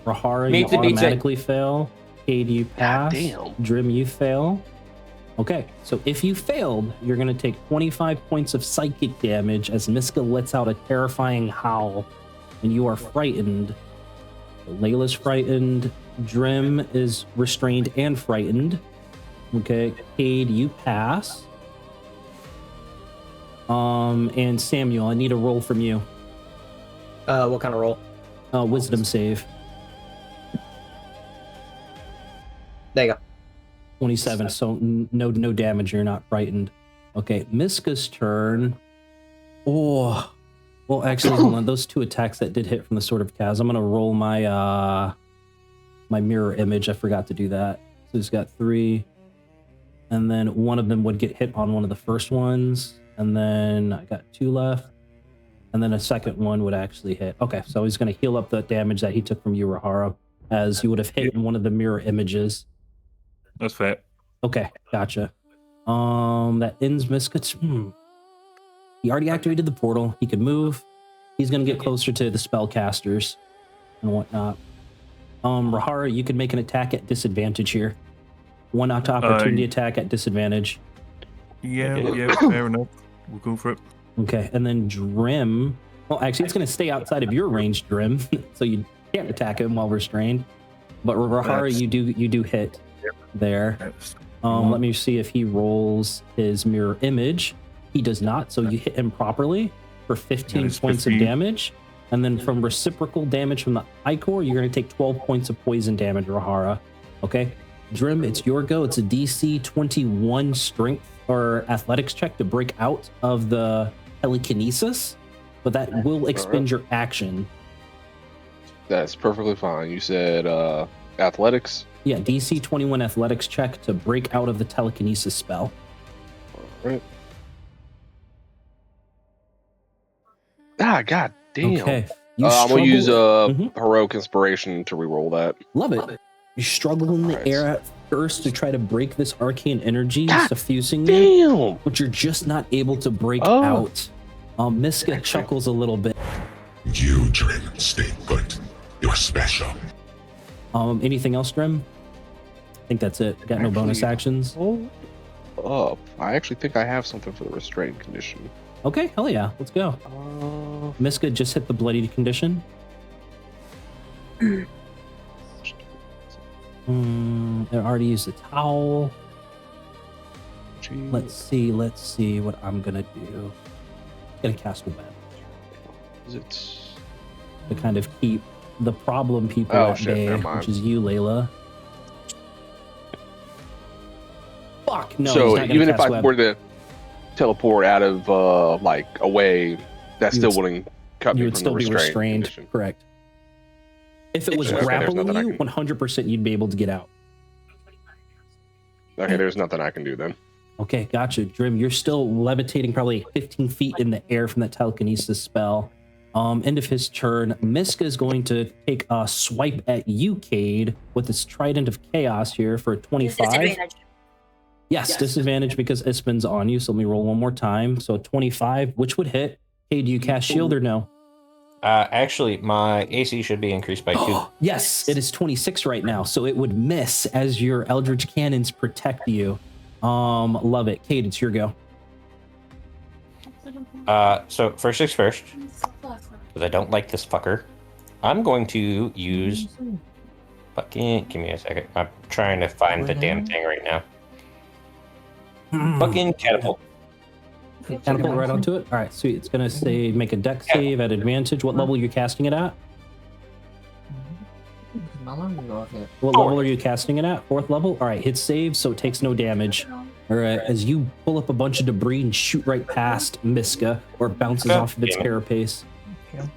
Rahara, Me you too, me too. automatically fail. Cade, you pass. damn. Drim, you fail. Okay, so if you failed, you're going to take 25 points of psychic damage as Miska lets out a terrifying howl, and you are frightened. So Layla's frightened. Drim is restrained and frightened. Okay, Cade, you pass. And Samuel, I need a roll from you. What kind of roll? Wisdom save. There you go. 27, so no damage. You're not frightened. Okay, Miska's turn. Oh, well, actually, hold on. Those 2 attacks that did hit from the Sword of Kaz. I'm gonna roll my my mirror image. I forgot to do that. So he's got 3, and then one of them would get hit on one of the first ones, and then I got 2 left, and then a second one would actually hit. Okay, so he's gonna heal up the damage that he took from you, Rahara, as you would have hit in one of the mirror images. That's fair. Okay, gotcha. That ends Miska's. He already activated the portal. He could move. He's gonna get closer to the spellcasters and whatnot. Rahara, you could make an attack at disadvantage here. One opportunity attack at disadvantage. Yeah, fair enough. We'll go for it. Okay, and then Drim. Well, actually, it's gonna stay outside of your range, Drim, so you can't attack him while restrained. But Rahara, you do hit there. Let me see if he rolls his mirror image. He does not, so you hit him properly for 15 points of damage. And then from reciprocal damage from the Icor, you're going to take 12 points of poison damage, Rahara. Okay? Drim, it's your go. It's a DC 21 strength or athletics check to break out of the telekinesis, but that will expend your action. That's perfectly fine. You said athletics? Yeah, DC 21 athletics check to break out of the telekinesis spell. All right. God damn. Okay. I'm going to use Heroic Inspiration to reroll that. Love it. You struggle in the air at first to try to break this arcane energy suffusing you, but you're just not able to break out. Miska chuckles a little bit. You, Drim, stay put. You're special. Anything else, Drim? I think that's it. Got no bonus actions? I actually think I have something for the restraint condition. Okay, hell yeah. Let's go. Miska just hit the bloodied condition. I already used a towel. Jeez. Let's see what I'm gonna do. Gonna cast a web. Is it? To kind of keep the problem people at bay, which is you, Layla. Fuck, no. So even if I were to teleport out of away, that still wouldn't cut me from the restraint. You would still be restrained. Condition. Correct. If it was grappling you, 100% you'd be able to get out. Okay, there's nothing I can do then. Okay, gotcha. Drim, you're still levitating probably 15 feet in the air from that telekinesis spell. End of his turn, Miska is going to take a swipe at you, Cade, with his Trident of Chaos here for 25. Disadvantage. Yes, disadvantage because Ispin's on you, so let me roll one more time. So 25, which would hit. Cade, do you cast shield or no? Actually, my AC should be increased by 2. Yes, it is 26 right now, so it would miss as your Eldritch Cannons protect you. Love it. Cade, it's your go. So first things first, because I don't like this fucker, I'm going to use fucking, give me a second. I'm trying to find the damn thing right now. Fucking catapult. Catapult right onto it? Alright, sweet. It's gonna say make a dex save at advantage. What level are you casting it at? What level are you casting it at? 4th level? Alright, hit save, so it takes no damage. Alright, as you pull up a bunch of debris and shoot right past Miska, or it bounces off of its carapace.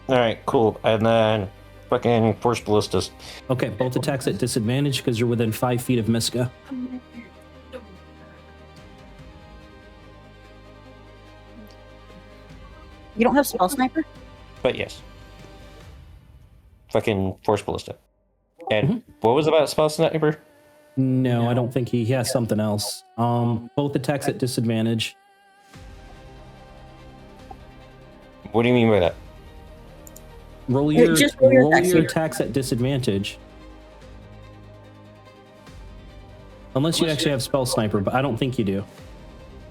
Alright, cool. And then fucking Force Ballistas. Okay, both attacks at disadvantage because you're within 5 feet of Miska. You don't have Spell Sniper? But yes. Fucking Force Ballista. And what was about Spell Sniper? No, I don't think he has something else. Both attacks at disadvantage. What do you mean by that? Roll your attacks at disadvantage. Unless you actually have Spell Sniper, but I don't think you do.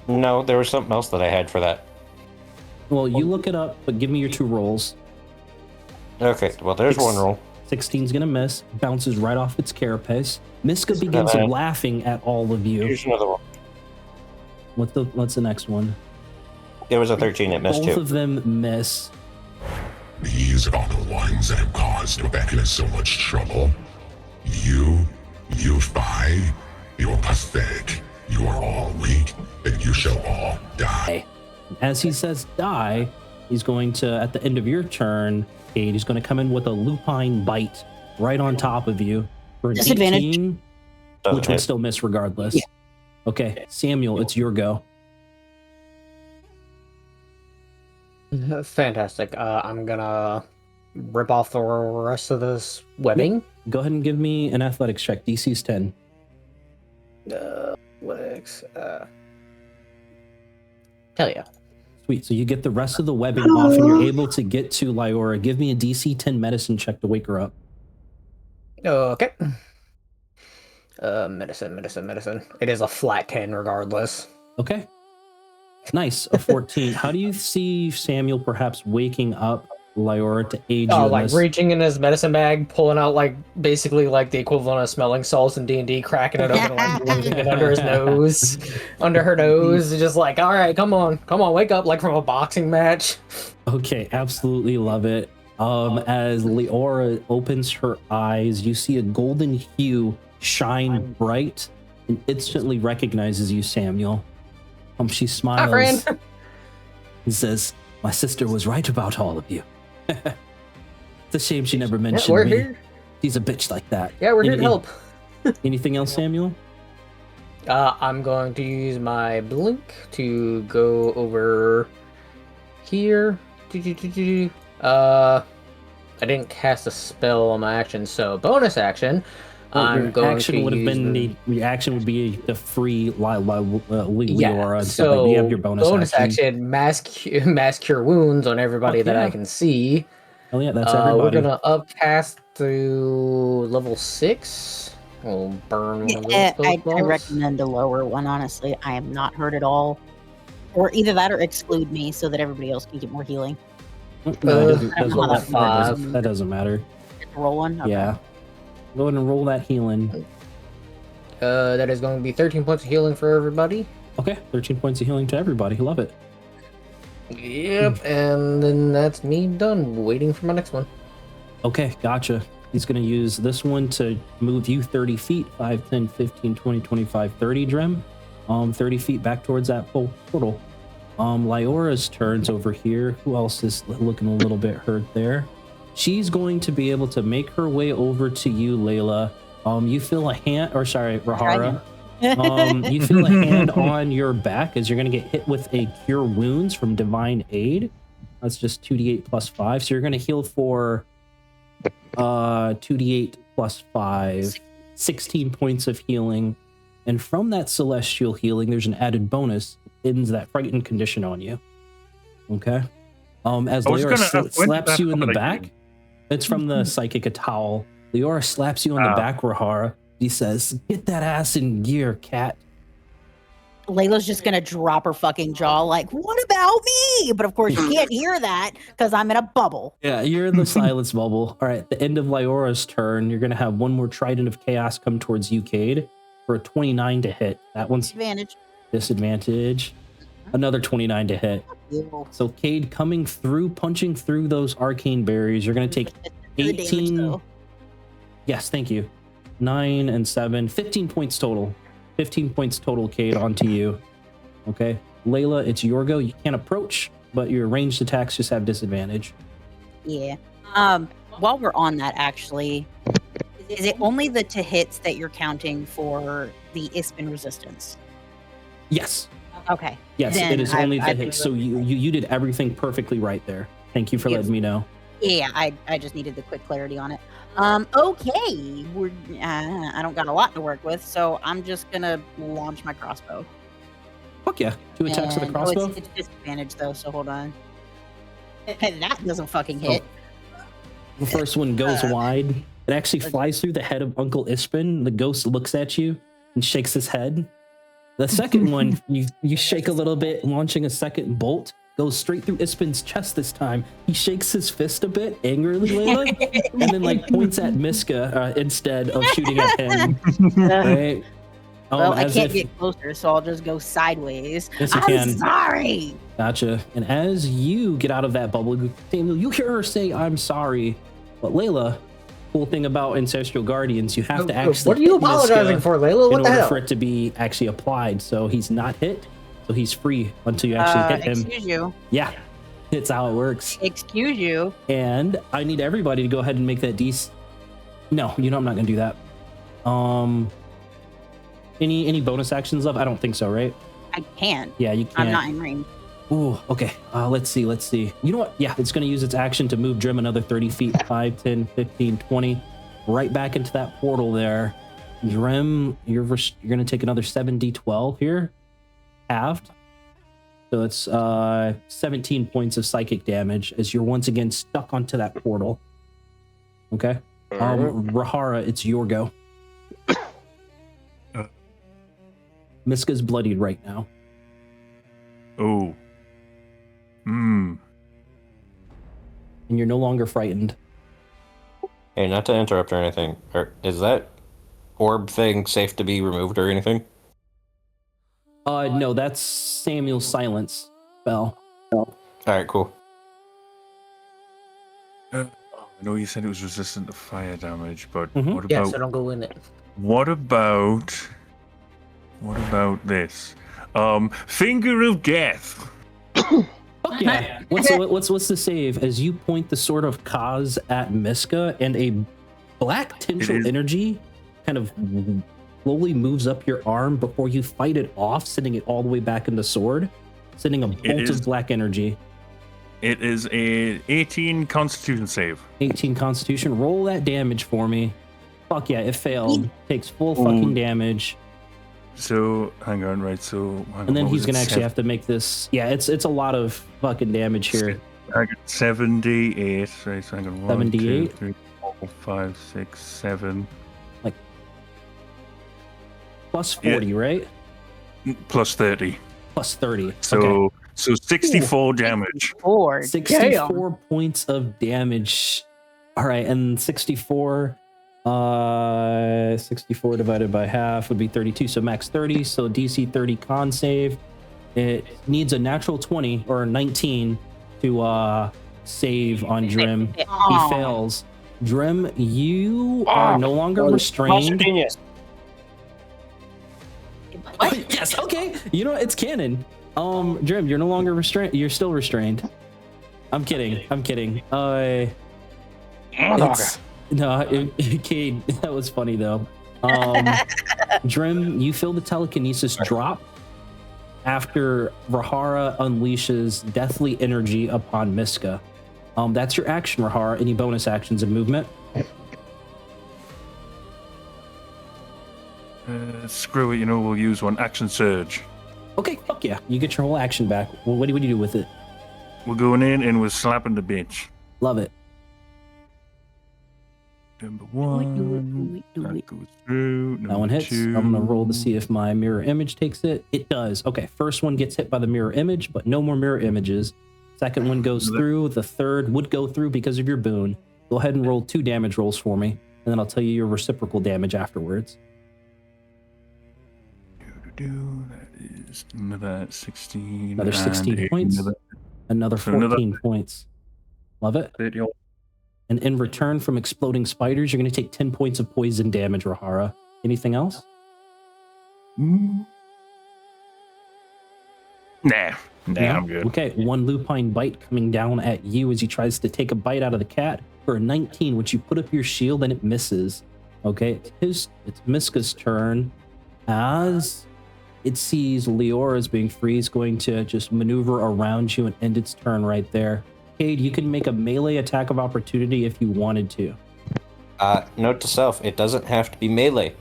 No, there was something else that I had for that. Well, you look it up, but give me your 2 rolls. Okay, well, there's one roll. 16's gonna miss, bounces right off its carapace. Miska begins laughing at all of you. Here's another one. What's the next one? There was a 13 that missed too. Both of them miss. These are the ones that have caused Vecna so much trouble. You fight. You're pathetic. You are all weak, and you shall all die. As he says die, he's going to, at the end of your turn, Cade, he's going to come in with a lupine bite right on top of you for an Disadvantage. 18, which would still miss regardless. Yeah. Okay, Samuel, it's your go. Fantastic. I'm gonna rip off the rest of this webbing. Go ahead and give me an athletics check. DC's 10. Athletics. Hell yeah. Sweet. So you get the rest of the webbing off and you're able to get to Lyora. Give me a DC 10 medicine check to wake her up. Okay. Medicine. It is a flat 10 regardless. Okay. Nice. A 14. How do you see Samuel perhaps waking up Lyora to aid you in Like this? reaching in his medicine bag, pulling out like basically like the equivalent of smelling salts in D&D, cracking it open, like plunging it under his nose, under her nose, just like, all right, come on, wake up, like from a boxing match. Okay, absolutely love it. As Lyora opens her eyes, you see a golden hue shine bright and instantly recognizes you, Samuel. She smiles Hi, friend. and says, "My sister was right about all of you." It's a shame she never mentioned we're me. here. She's a bitch like that. Yeah, we're here to help. Anything else, Samuel? I'm going to use my blink to go over here. I didn't cast a spell on my action, so bonus action. I'm going action to would have use been the action would be the free Lyora. yeah. And stuff, So but you have your bonus action, mass cure wounds on everybody that I can see. Oh yeah, that's everybody. We're gonna upcast to level 6. We'll burn one of those I spells. recommend a lower one, honestly. I am not hurt at all. Or either that or exclude me so that everybody else can get more healing. No, it doesn't- that that doesn't matter. Roll one? Okay. Yeah. Go ahead and roll that healing. That is going to be 13 points of healing for everybody. Okay, 13 points of healing to everybody. Love it. Yep, and then that's me done. Waiting for my next one. Okay, gotcha. He's going to use this one to move you 30 feet, 5, 10, 15, 20, 25, 30, Drem. 30 feet back towards that portal. Lyora's turns over here. Who else is looking a little bit hurt there? She's going to be able to make her way over to you, Layla. You feel a hand, or sorry, Rahara. You feel a hand on your back as you're going to get hit with a Cure Wounds from Divine Aid. That's just 2d8 plus 5. So you're going to heal for 2d8 plus 5, 16 points of healing. And from that celestial healing, there's an added bonus. It ends that frightened condition on you. Okay. As Lyora slaps you in the back, it's from the psychic towel. Lyora slaps you on the back, Rahara. He says, "Get that ass in gear, cat." Layla's just gonna drop her fucking jaw like, what about me? But of course you can't hear that because I'm in a bubble. Yeah, you're in the silence bubble. All right, at the end of Lyora's turn, you're going to have one more Trident of Chaos come towards you, Cade, for a 29 to hit. That one's Advantage. disadvantage. Another 29 to hit. Ew. So Cade coming through, punching through those arcane barriers. You're going to take The damage, 18. though. Yes, thank you. 9 and 7, 15 points total. 15 points total, Cade, onto you. Okay. Layla, it's your go. You can't approach, but your ranged attacks just have disadvantage. Yeah. While we're on that, actually, is it only the to hits that you're counting for the Ispin resistance? Yes. Okay. Yes, Then it is I- only I the hit. think So you did everything perfectly right there. Thank you for letting me know. Yeah, I just needed the quick clarity on it. Okay, we're I don't got a lot to work with, so I'm just gonna launch my crossbow. Fuck yeah. 2 attacks with a And- crossbow? it's disadvantage though, so hold on. And that doesn't fucking hit. The first one goes wide. It actually flies through the head of Uncle Ispin. The ghost looks at you and shakes his head. The second one, you shake a little bit, launching a second bolt. Goes straight through Ispin's chest this time. He shakes his fist a bit angrily, Layla, and then like points at Miska instead of shooting at him. Right? Well, I as can't if- get closer, so I'll just go sideways. Yes, you I'm can. sorry. Gotcha. And as you get out of that bubble, Samuel, you hear her say, "I'm sorry." But Layla, cool thing about Ancestral Guardians, you have to actually. What are you hit Miska apologizing for, Layla? What in the order hell? for it to be actually applied. So he's not hit, so he's free until you actually hit him. Excuse you. Yeah, it's how it works. Excuse you. And I need everybody to go ahead and make that DC. No, I'm not gonna do that. Any bonus actions left? I don't think so, right? I can't. Yeah, you can't. I'm not in range. Ooh, okay. Let's see. You know what? Yeah, it's going to use its action to move Drim another 30 feet, 5, 10, 15, 20, right back into that portal there. Drim, you're going to take another 7d12 here, halved. So it's 17 points of psychic damage as you're once again stuck onto that portal. Okay. Rahara, it's your go. Miska's bloodied right now. Oh. And you're no longer frightened. Hey, not to interrupt or anything. Is that orb thing safe to be removed or anything? No, that's Samuel's silence spell. All right, cool. I know you said it was resistant to fire damage, but Mhm. what Yeah, about so don't go in it. what about this? Finger of Death. Fuck yeah. What's the save? As you point the sword of Kaz at Miska, and a black tendril is- energy kind of slowly moves up your arm before you fight it off, sending it all the way back in the sword, sending a bolt is- of black energy. It is a 18 Constitution save. 18 Constitution. Roll that damage for me. Fuck yeah, it failed. Takes full fucking damage. So hang on, right? So And then he's gonna actually have to make this. Yeah, it's a lot of fucking damage here. I got 7d8. Right, so hang on. 1, 2, 7d8? 3, 4, 5, 6, 7. Plus 40, right? Plus 30. Plus 30. So okay. so 64 damage. 64 points of damage. All right, and 64 divided by half would be 32, so max 30. So DC 30 con save. It needs a natural 20 or 19 to save on Drim. He fails. Drim, you are no longer restrained. Genius. Oh, yes, okay. You know what? It's canon. Drim, you're no longer restrained. You're still restrained. I'm kidding. Cade, that was funny though. Drim, you feel the telekinesis drop after Rahara unleashes deathly energy upon Miska. That's your action, Rahara. Any bonus actions and movement? Screw it, we'll use one. Action Surge. Okay, fuck yeah. You get your whole action back. Well, what do you do with it? We're going in and we're slapping the bitch. Love it. Number 1. That goes through. That one hits. I'm going to roll to see if my mirror image takes it. It does. Okay, first one gets hit by the mirror image, but no more mirror images. Second one goes through. The third would go through because of your boon. Go ahead and roll 2 damage rolls for me, and then I'll tell you your reciprocal damage afterwards. That is another 16. Another 16 and points. Another So 14 points. Love it. 30. And in return from exploding spiders, you're going to take 10 points of poison damage, Rahara. Anything else? Nah, I'm good. Okay, 1 lupine bite coming down at you as he tries to take a bite out of the cat for a 19, which you put up your shield and it misses. Okay, it's Miska's turn. As it sees Leora's being free, it's going to just maneuver around you and end its turn right there. Cade, you can make a melee attack of opportunity if you wanted to. Note to self, it doesn't have to be melee.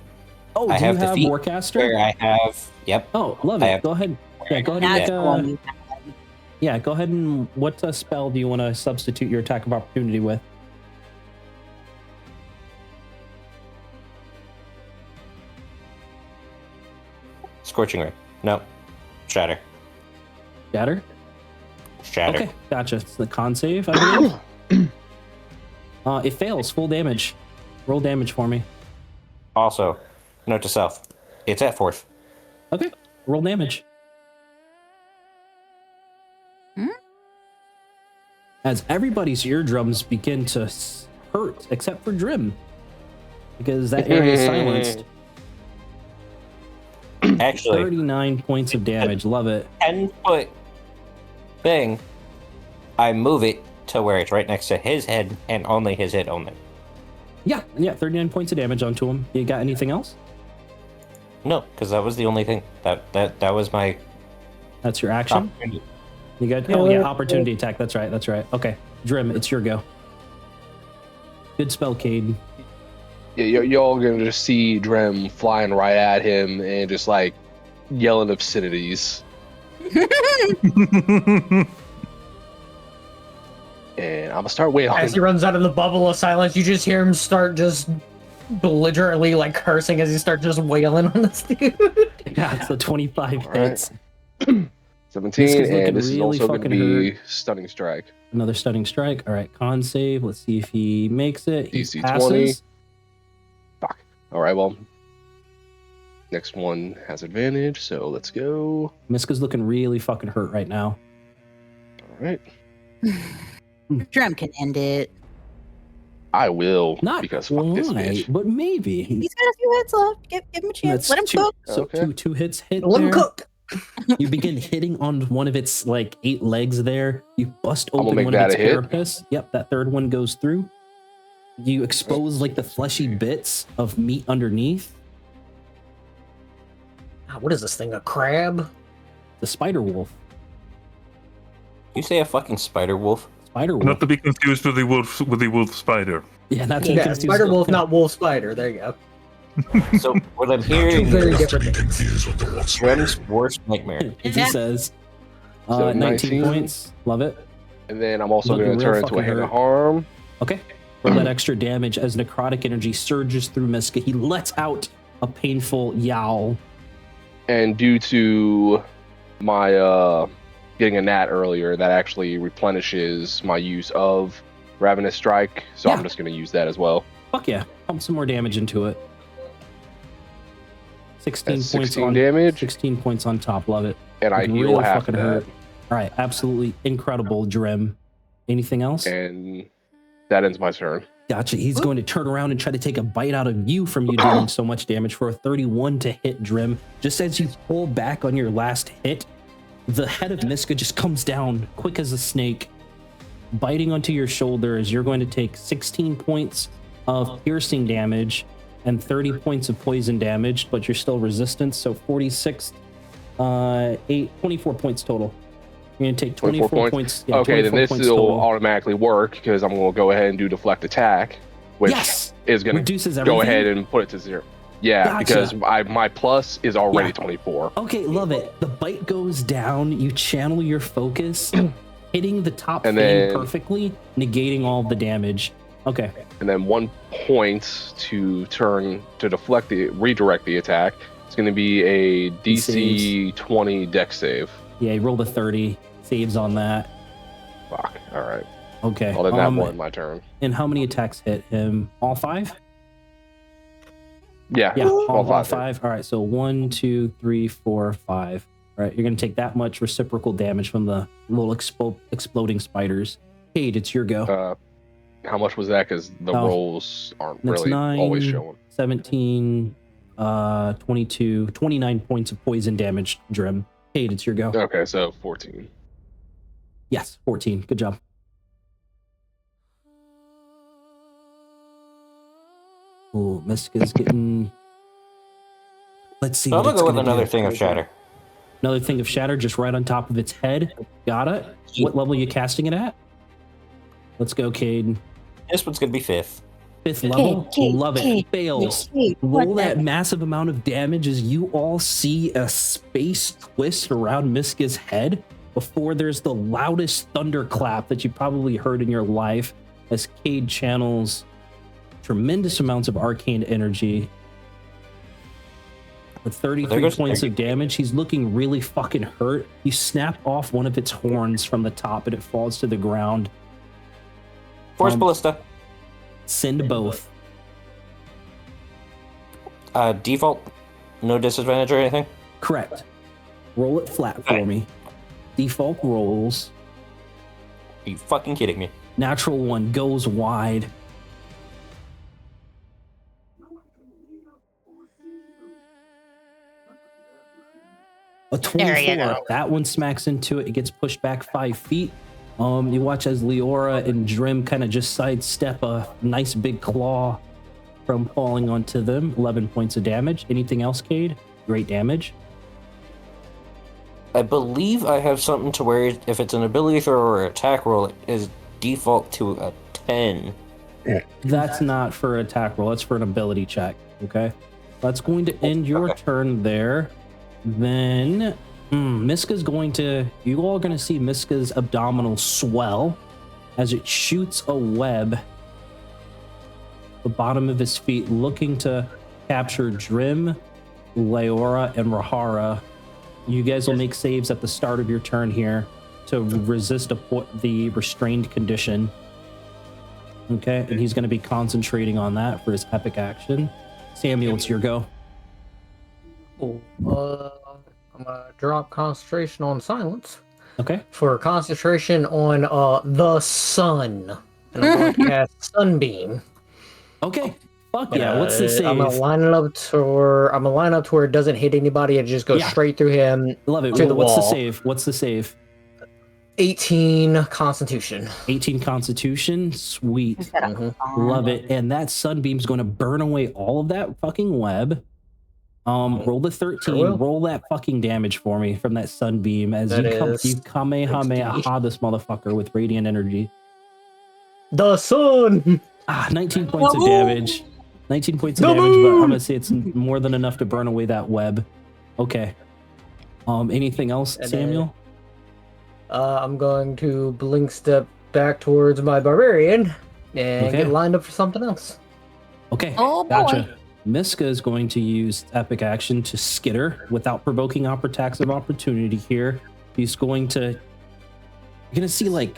Oh, I do have you the have feat Warcaster? Where I have, yep. Oh, love I it. have- Go ahead. Yeah, go ahead That's and the one make you had. yeah, go ahead and what spell do you want to substitute your attack of opportunity with? Scorching Ray. No. Shatter. Shatter? Shatter. Okay, gotcha. It's the con save, I believe. It fails. Full damage. Roll damage for me. Also, note to self, It's at 4th. Okay, roll damage. As everybody's eardrums begin to hurt, except for Drim, because that area is silenced. Actually, 39 points of damage. Love it. 10-foot thing. I move it to where it's right next to his head and only his head only. Yeah, 39 points of damage onto him. You got anything else? No, because that was the only thing. That was my That's your action? opportunity. You got opportunity attack. That's right. Okay. Drim, it's your go. Good spell, Cade. Yeah, y'all gonna just see Drem flying right at him and just like yelling obscenities. And I'm gonna start wailing. As he runs out of the bubble of silence, you just hear him start just belligerently like cursing as he starts just wailing on this dude. Yeah, it's the 25 All right. hits. 17, looking and this is really also going to fucking be hurt. stunning strike. Another stunning strike. All right, con save. Let's see if he makes it. He DC passes. 20. Fuck. All right, well, next one has advantage, so let's go. Miska's looking really fucking hurt right now. All right, Drum can end it. I will. Not because fuck this quite, bitch. but maybe. He's got a few hits left. Give him a chance. That's Let him two, cook. So Okay. two hits hit. Let him there. cook. You begin hitting on one of its like 8 legs there. You bust I'm gonna open make one of that its a hit. carapace. Yep, that third one goes through. You expose like the fleshy bits of meat underneath. What is this thing? A crab? The spider wolf. You say a fucking spider wolf? Spider wolf. Not to be confused with the wolf spider. Yeah, that's Yeah, spider wolf, not wolf spider. There you go. So what I'm Two hearing very is different things. Confused with the wolf Drem's worst nightmare. As he says. So 19 19. points. Love it. And then I'm also Looking going to real turn into a fucking hand of hurt. harm. Okay. Roll that extra damage as necrotic energy surges through Miska. He lets out a painful yowl. And due to my getting a nat earlier, that actually replenishes my use of Ravenous Strike. So Yeah. I'm just going to use that as well. Fuck yeah. Pump some more damage into it. 16 That's points 16 on damage. 16 points on top. Love it. And I Looking heal real half fucking that. hurt. All right, absolutely incredible, Drem. Anything else? And that ends my turn. Gotcha. He's going to turn around and try to take a bite out of you from you dealing so much damage for a 31 to hit, Drem. Just as you pull back on your last hit, the head of Miska just comes down quick as a snake, biting onto your shoulder as you're going to take 16 points of piercing damage and 30 points of poison damage, but you're still resistant, so 46, 24 points total. You're going to take 24 points. Yeah, okay, then 24 this points will total. automatically work because I'm going to go ahead and do deflect attack, which Yes! is going to Reduces everything. go ahead and put it to 0. Yeah, Gotcha. because my plus is already Yeah. 24. Okay, love it. The bite goes down. You channel your focus, hitting the top And thing then- perfectly, negating all the damage. Okay. And then 1 point to redirect the attack. It's going to be a DC 20 dex save. Yeah, you rolled a 30. Saves on that. Fuck. All right. Okay. Well, then that won my turn. And how many attacks hit him? All 5? Yeah. Yeah, all five. 5. All right, so 1, 2, 3, 4, 5. All right, you're going to take that much reciprocal damage from the little exploding spiders. Cade, it's your go. How much was that? Because the Oh. rolls aren't That's really 9, always showing. 17, 22, 29 points of poison damage, Drim. Cade, it's your go. Okay, so 14. Yes, 14. Good job. Ooh, Miska's getting... Let's see. I'm what gonna it's go with gonna another do. thing of shatter. Another thing of shatter just right on top of its head. Got it. What level are you casting it at? Let's go, Cade. This one's gonna be 5th. 5th level. Cade, Love it. Cade, Fails. Cade, Roll what that the- massive amount of damage as you all see a space twist around Miska's head before there's the loudest thunderclap that you probably heard in your life as Cade channels tremendous amounts of arcane energy. With 33 There goes- points of damage, he's looking really fucking hurt. You snap off one of its horns from the top and it falls to the ground. Force Um, Ballista. Send both. Default. no disadvantage or anything? Correct. Roll it flat for Okay. me. Default rolls. Are you fucking kidding me? Natural 1 goes wide. A There you 24. go. That one smacks into it. It gets pushed back 5 feet. You watch as Leora and Drim kind of just sidestep a nice big claw from falling onto them. 11 points of damage. Anything else, Cade? Great damage. I believe I have something to where if it's an ability throw or attack roll, it is default to a 10. That's not for attack roll. That's for an ability check. Okay. That's going to end your turn there. Then Miska's going to... You all are going to see Miska's abdominal swell as it shoots a web the bottom of his feet, looking to capture Drim, Leora, and Rahara. You guys will make saves at the start of your turn here to resist the restrained condition. Okay, and he's going to be concentrating on that for his epic action. Samuel, it's your go. Cool. I'm gonna drop concentration on silence Okay. for concentration on the sun, and I'm going to cast Sunbeam. Okay. Fuck yeah. What's the save? I'm gonna line it up to where it doesn't hit anybody. It just goes Yeah. straight through him. Love it. to the What's the wall. save? What's the save? 18 Constitution. 18 Constitution. Sweet. Is that a Mhm. con? Love it. And that sunbeam's going to burn away all of that fucking web. Roll the 13. Sure will. Roll that fucking damage for me from that sunbeam as That you is Kamehameha this motherfucker with radiant energy. The sun. 19 points of Wahoo! damage. 19 points of The damage, but I'm moon! gonna say it's more than enough to burn away that web. Okay. Anything else, And then- Samuel? I'm going to blink step back towards my barbarian and Okay. get lined up for something else. Okay. Oh, boy. Gotcha. Miska is going to use epic action to skitter without provoking attacks of opportunity here. He's going to... You're going to see like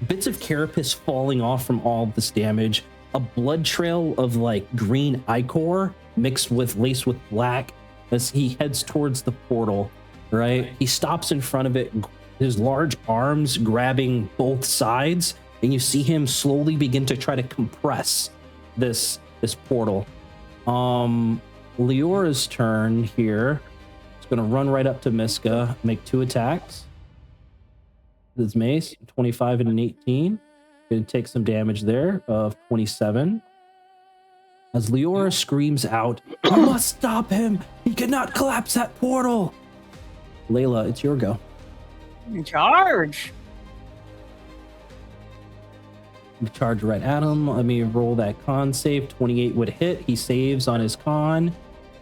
bits of carapace falling off from all this damage. A blood trail of like green ichor mixed with laced with black as he heads towards the portal, right? He stops in front of it, his large arms grabbing both sides, and you see him slowly begin to try to compress this portal. Leora's turn here. It's gonna run right up to Miska, make 2 attacks. His mace, 25 and an 18. Gonna take some damage there of 27. As Leora screams out, "You must stop him! He cannot collapse that portal!" Layla, it's your go. In charge. You charge right at him. Let me roll that con save. 28 would hit. He saves on his con.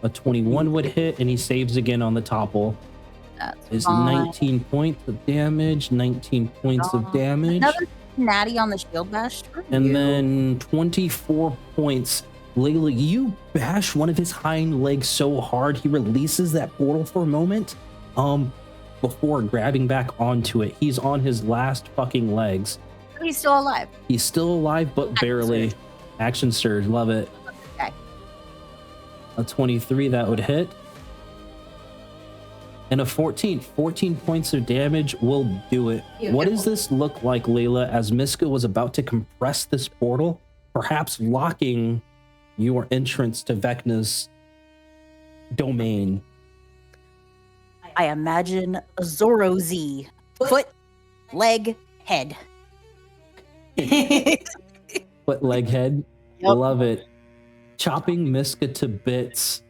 A 21 would hit, and he saves again on the topple. That's Is fine. 19 points of damage. 19 points of damage. Another natty on the shield bash. And then 24 points. Layla, you bash one of his hind legs so hard he releases that portal for a moment. Before grabbing back onto it. He's on his last fucking legs. He's still alive. He's still alive, but Action barely. surge. Action surge, love it. Okay. A 23, that would hit. And a 14. 14 points of damage will do it. What does this look like, Layla, as Miska was about to compress this portal, perhaps locking your entrance to Vecna's domain? I imagine a Zorro Z. Foot, leg, head. Foot, leg, head. Yep. Love it. Chopping Miska to bits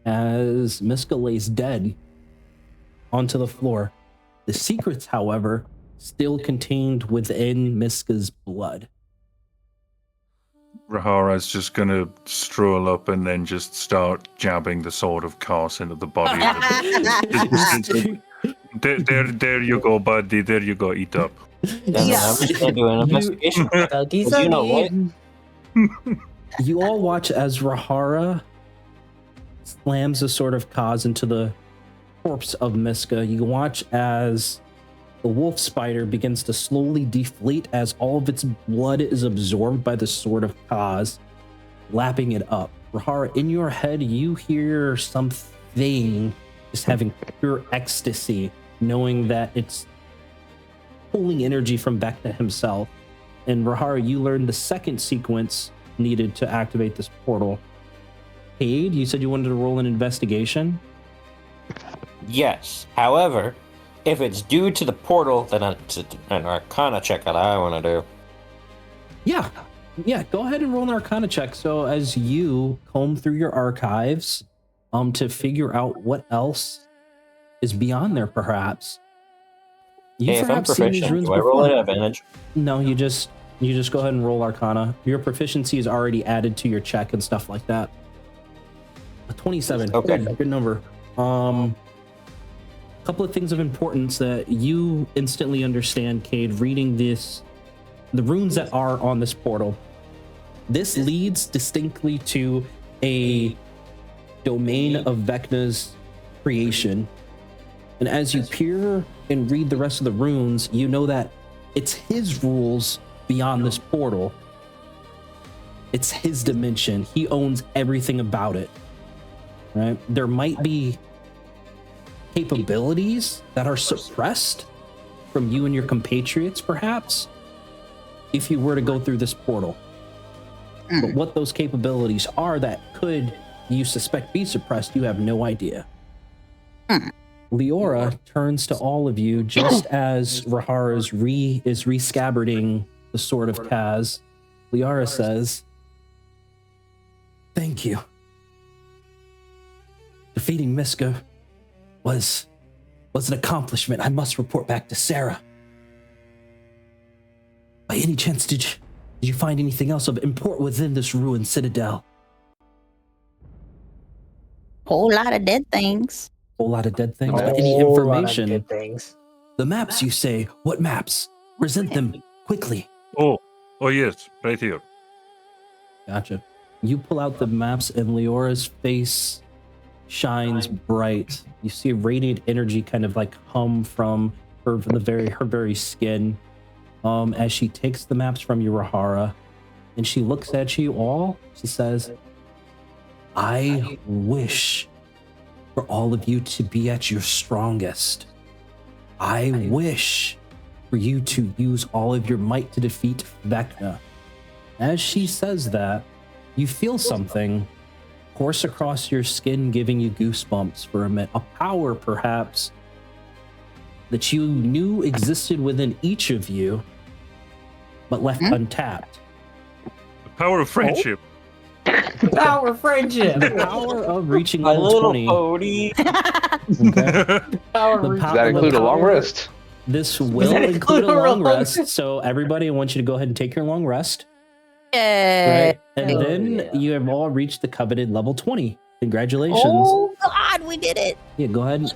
as Miska lays dead onto the floor. The secrets, however, still contained within Miska's blood. Rahara's just gonna stroll up and then just start jabbing the sword of Kars into the body of the... there you go, buddy. There you go. Eat up. Then I'm just gonna do an investigation. Duggy Well, you know what? You all watch as Rahara slams a sword of Kaz into the corpse of Miska. You watch as the wolf spider begins to slowly deflate as all of its blood is absorbed by the sword of Kaz, lapping it up. Rahara, in your head, you hear something just having pure ecstasy, knowing that it's pulling energy from Vecna himself. And Rahara, you learned the second sequence needed to activate this portal. Cade, you said you wanted to roll an investigation? Yes. However, if it's due to the portal, then it's an Arcana check that I want to do. Yeah, go ahead and roll an Arcana check. So as you comb through your archives to figure out what else is beyond there, perhaps. Hey, if I'm proficient, do I roll an advantage? No, you just go ahead and roll Arcana. Your proficiency is already added to your check and stuff like that. A 27. Okay. Good number. Couple of things of importance that you instantly understand, Cade, reading the runes that are on this portal. This leads distinctly to a domain of Vecna's creation. And as you peer and read the rest of the runes, you know that it's his rules beyond this portal. It's his dimension. He owns everything about it. Right? There might be capabilities that are suppressed from you and your compatriots, perhaps, if you were to go through this portal. But what those capabilities are that could, you suspect, be suppressed, you have no idea. Leora turns to all of you just as Rahara is rescabbarding the sword of Kaz. Leora says, "Thank you. Defeating Miska was an accomplishment. I must report back to Sarah. By any chance, did you find anything else of import within this ruined citadel?" Whole lot of dead things. Whole lot of dead things, A but any whole lot of information? good things. The maps, you say? What maps? Present them quickly. Oh yes, right here. Gotcha. You pull out the maps, and Leora's face shines bright. You see a radiant energy kind of like hum from her very skin as she takes the maps from you, Rahara, and she looks at you all. She says, "I wish for all of you to be at your strongest. I wish for you to use all of your might to defeat Vecna." As she says that, you feel something course across your skin, giving you goosebumps for a minute. A power, perhaps, that you knew existed within each of you, but left untapped. The power of friendship. The power of friendship. The power of reaching My level little 20. pony. Okay? Power The of pow- Does that include a long power- rest? This will that include a include a long long rest. So everybody, I want you to go ahead and take your long rest. Yay. Right? And Hell then yeah. you have all reached the coveted level 20. Congratulations. Oh God, we did it. Yeah, go ahead.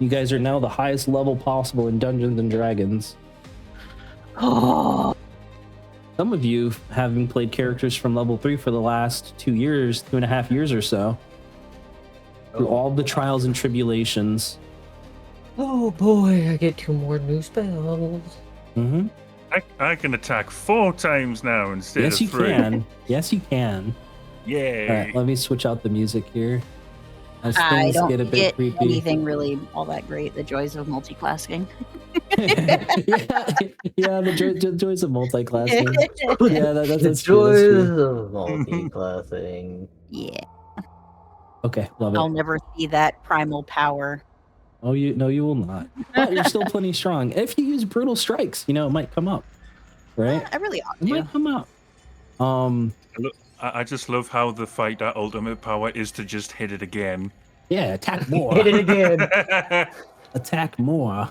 You guys are now the highest level possible in Dungeons and Dragons. Oh, Some of you, having played characters from level 3 for the last 2.5 years or so, through all the trials and tribulations. Oh boy, I get 2 more new spells. Mm-hmm. I can attack 4 times now instead Yes, of you 3. can. Yes, you can. Yay. All right, let me switch out the music here. As I things don't get a bit get creepy. anything really all that great. The joys of multiclassing. yeah, the joys of multi-classing. Yeah, that's The true. That's joys true. of multi-classing. Yeah, Okay, love I'll it. never see that primal power. Oh, you will not. But you're still plenty strong. If you use brutal strikes, it might come up, right? I really ought It to. might come up. I just love how the fighter ultimate power is to just hit it again. Yeah, attack more. Hit it again. Attack more.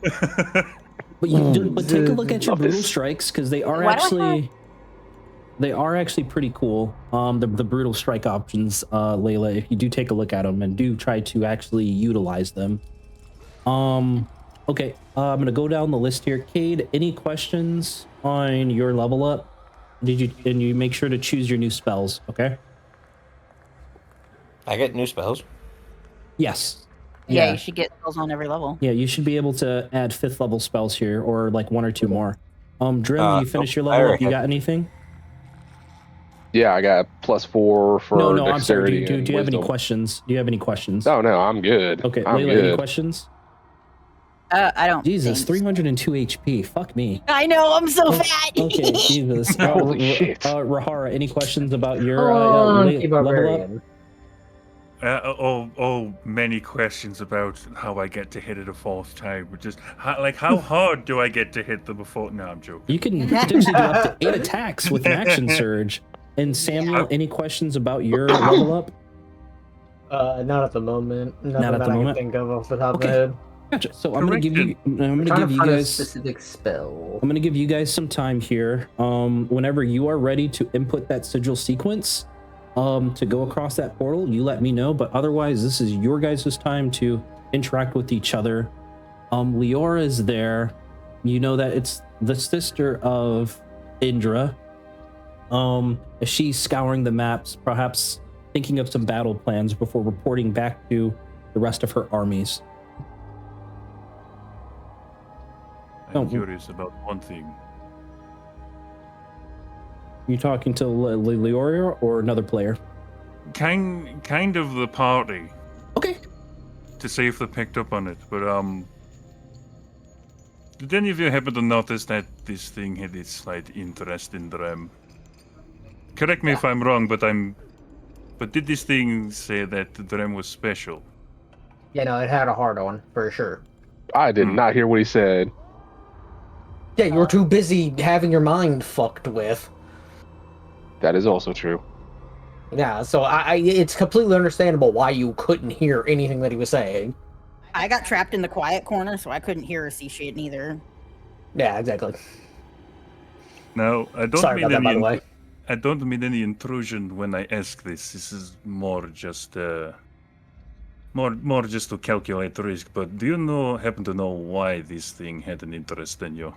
But take a look at your brutal strikes, because they are Why do I actually pretty cool. The brutal strike options, Layla, if you do take a look at them and do try to actually utilize them. Okay, I'm gonna go down the list here. Cade, any questions on your level up? And you make sure to choose your new spells, okay? I get new spells. Yes. Yeah, you should get spells on every level. Yeah, you should be able to add 5th level spells here, or like 1 or 2 more. Drim, you finish your I level up. already You have- got anything? Yeah, I got +4 for No, I'm sorry. dexterity. Do you have any wisdom. questions? Do you have any questions? Oh no, I'm good. Okay, I'm Layla, good. any questions? I don't. Jesus, think so. 302 HP. Fuck me. I know. I'm so fat. Okay, Jesus. Holy shit. Rahara, any questions about your Funky level up? barbarian. Many questions about how I get to hit it a fourth time. Just how hard do I get to hit them before? No, I'm joking. You can potentially do up to 8 attacks with an action surge. And Samuel, Yeah. any questions about your level up? Not at the moment. Nothing Not at that the I moment? can think of off the top Okay. of the head. Gotcha. So I'm gonna give you Trying to you find a guys specific spell. I'm gonna give you guys some time here. Whenever you are ready to input that sigil sequence, to go across that portal, you let me know. But otherwise, this is your guys' time to interact with each other. Leora is there. You know that it's the sister of Indra. As she's scouring the maps, perhaps thinking of some battle plans before reporting back to the rest of her armies. I'm curious about one thing. You talking to Leora or another player? Kind of the party. Okay. To see if they picked up on it, but did any of you happen to notice that this thing had its slight interest in Drem? Correct me if I'm wrong, but did this thing say that Drem was special? Yeah, no, it had a hard on for sure. I did not hear what he said. Yeah, you were too busy having your mind fucked with. That is also true. Yeah, so it's completely understandable why you couldn't hear anything that he was saying. I got trapped in the quiet corner, so I couldn't hear or see shit neither. Yeah, exactly. No, I don't Sorry mean about that, by the any. way. I don't mean any intrusion when I ask this. This is more just more just to calculate risk. But do you happen to know why this thing had an interest in you?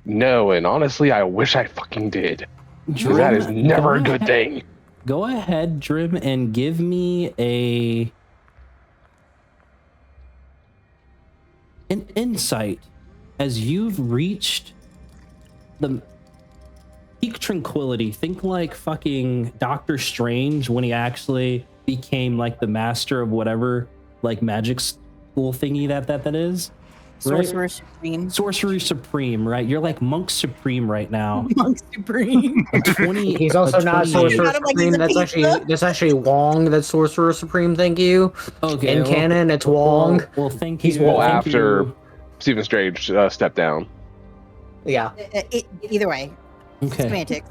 No, and honestly, I wish I fucking did. Because that is never a good thing. Go ahead, Drim, and give me an insight as you've reached the peak tranquility. Think like fucking Doctor Strange when he actually became like the master of whatever like magic school thingy that is. Sorcerer Right? Supreme. Sorcery Supreme, right? You're like Monk Supreme right now. Monk Supreme. 20, He's also not 28. Sorcerer Got him like Supreme. he's a pizza. That's actually Wong. That's Sorcerer Supreme. Thank you. Okay. In canon, it's Wong. Well, thank He's you. Wong. Thank After you. Stephen Strange stepped down. Yeah. Either way, Okay. semantics.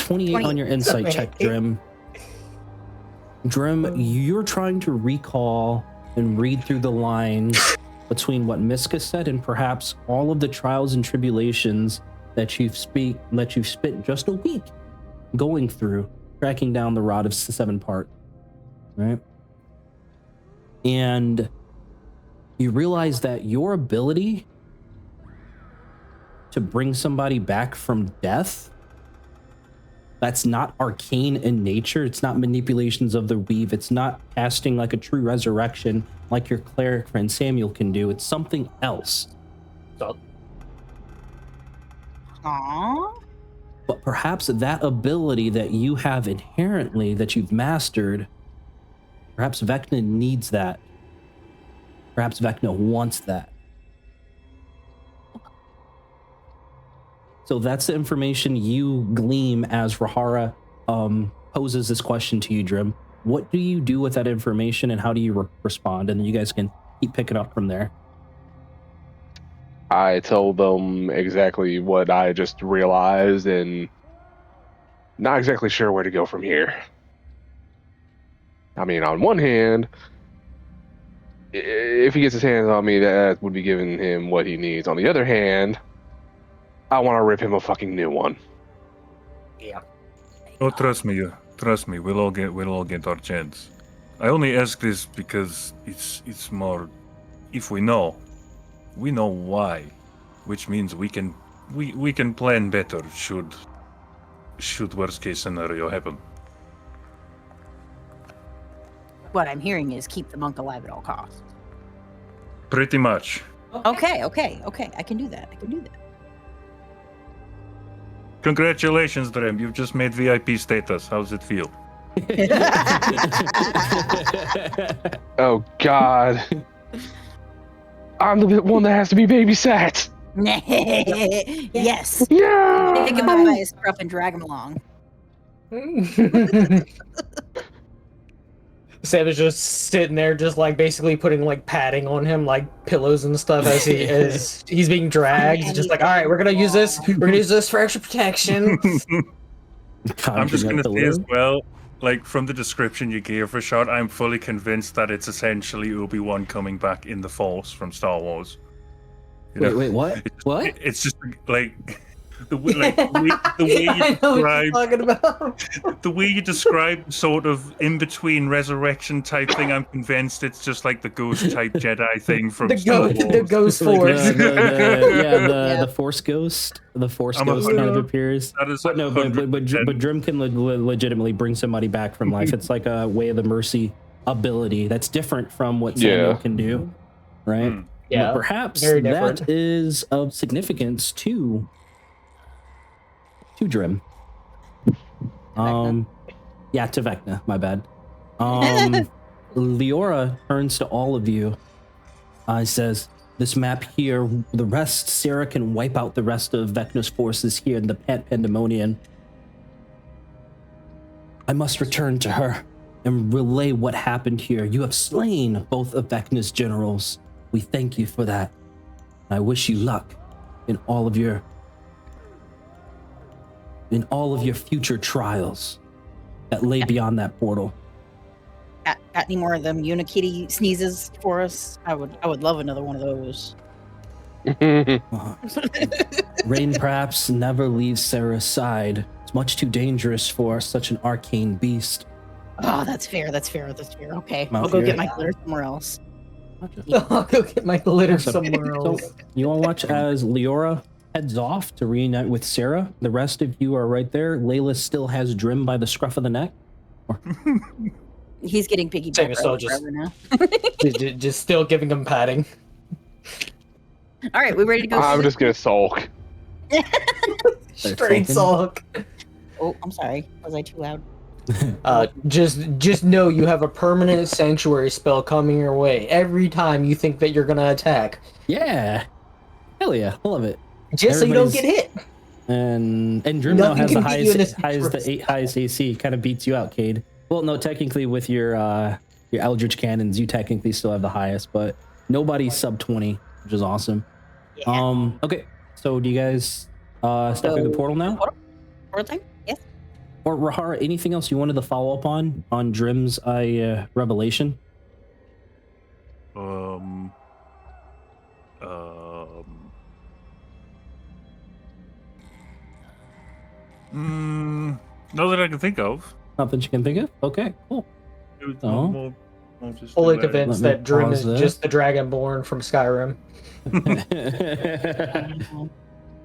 28 on your insight check, Drim. Drim, you're trying to recall and read through the lines between what Miska said and perhaps all of the trials and tribulations that you've spent just a week going through, tracking down the Rod of Seven Part, right? And you realize that your ability to bring somebody back from death, that's not arcane in nature. It's not manipulations of the weave. It's not casting like a true resurrection like your cleric friend Samuel can do. It's something else. Aww. But perhaps that ability that you have inherently, that you've mastered, perhaps Vecna needs that. Perhaps Vecna wants that. So that's the information you glean as Rahara poses this question to you, Drim. What do you do with that information and how do you respond? And then you guys can keep picking up from there. I told them exactly what I just realized and not exactly sure where to go from here. I mean, on one hand, if he gets his hands on me, that would be giving him what he needs. On the other hand, I want to rip him a fucking new one. Yeah. Oh, trust me, we'll all get our chance. I only ask this because it's more, if we know why, which means we can plan better should worst case scenario happen. What I'm hearing is keep the monk alive at all costs. Pretty much. Okay. I can do that. Congratulations, Drem. You've just made VIP status. How's it feel? Oh God. I'm the one that has to be babysat. Yes. Yeah. Pick him up by his scruff and drag him along. Sam is just sitting there, just like basically putting like padding on him, like pillows and stuff as he's being dragged. He's just like, all right, we're gonna use this. We're gonna use this for extra protection. I'm just gonna the say as load. well, like from the description you gave for shot, I'm fully convinced that it's essentially Obi-Wan coming back in the Force from Star Wars. You know? Wait, what? What? It's just like the way you I know what you're describe talking about. the way you describe sort of in between resurrection type thing. I'm convinced it's just like the ghost type Jedi thing from Star Wars. The ghost Like force. the Force Ghost. The Force I'm Ghost a- kind of appears. That is But no, but 100%. Drim can legitimately bring somebody back from life. It's like a Way of the Mercy ability that's different from what Samuel Yeah. can do, right? Hmm. Yeah, But perhaps very different. that is of significance to Drim. Yeah, to Vecna, my bad. Leora turns to all of you. Says, this map here, the rest, Sarah can wipe out the rest of Vecna's forces here in the Pandemonium. I must return to her and relay what happened here. You have slain both of Vecna's generals. We thank you for that. I wish you luck in all of your future trials that lay beyond that portal. Got any more of them Unikitty sneezes for us? I would love another one of those. Rain perhaps never leaves Sarah's side. It's much too dangerous for such an arcane beast. Oh, that's fair. Okay, Mount I'll go Fury. get my glitter somewhere else. I'll go get my glitter So- somewhere So else. you want to watch as Leora heads off to reunite with Sarah. The rest of you are right there. Layla still has Drim by the scruff of the neck. He's getting piggybacked Same as right soldiers. forever now. just still giving him padding. All right, we ready to go? I'm just gonna sulk. Straight sulk. Oh, I'm sorry. Was I too loud? Just know you have a permanent sanctuary spell coming your way every time you think that you're gonna attack. Yeah. Hell yeah. I love it. Just so you don't get hit. And Drim now Nothing has the can beat you in highest, this highest AC. Kind of beats you out, Cade. Well, no, technically with your Eldritch Cannons, you technically still have the highest, but nobody's sub 20, which is awesome. Yeah. Okay, so do you guys step through the portal now? Portal time? Yes. Or Rahara, anything else you wanted to follow up on Drim's revelation? Not that I can think of. Nothing you can think of? Okay, cool. It was Oh. more just Fully the way- convinced Let me that Drim pause is this. just the Dragonborn from Skyrim.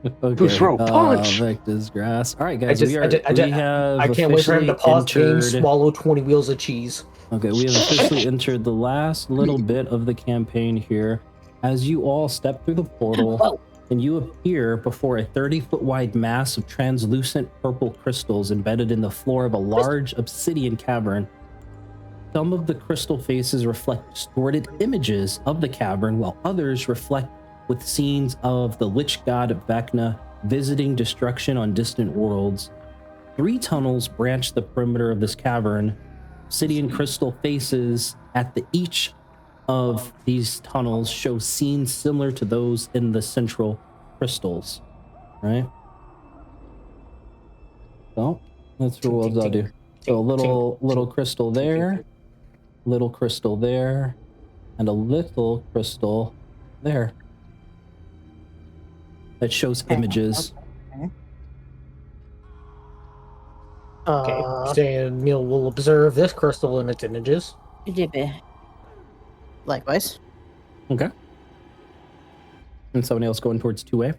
Okay. Busro, punch! Vector's grass. All right, guys. I can't wait for him to pause the game, swallow 20 wheels of cheese. Okay, we have officially entered the last little bit of the campaign here. As you all step through the portal, Whoa. and you appear before a 30-foot wide mass of translucent purple crystals embedded in the floor of a large obsidian cavern. Some of the crystal faces reflect distorted images of the cavern, while others reflect with scenes of the lich god Vecna visiting destruction on distant worlds. 3 tunnels branch the perimeter of this cavern. Obsidian crystal faces at each of these tunnels show scenes similar to those in the central crystals, right? So that's what I'll do. So a little crystal there, little crystal there, and a little crystal there. That shows images. Okay, Daniel will observe this crystal and its images. Likewise. Okay. And somebody else going towards 2A?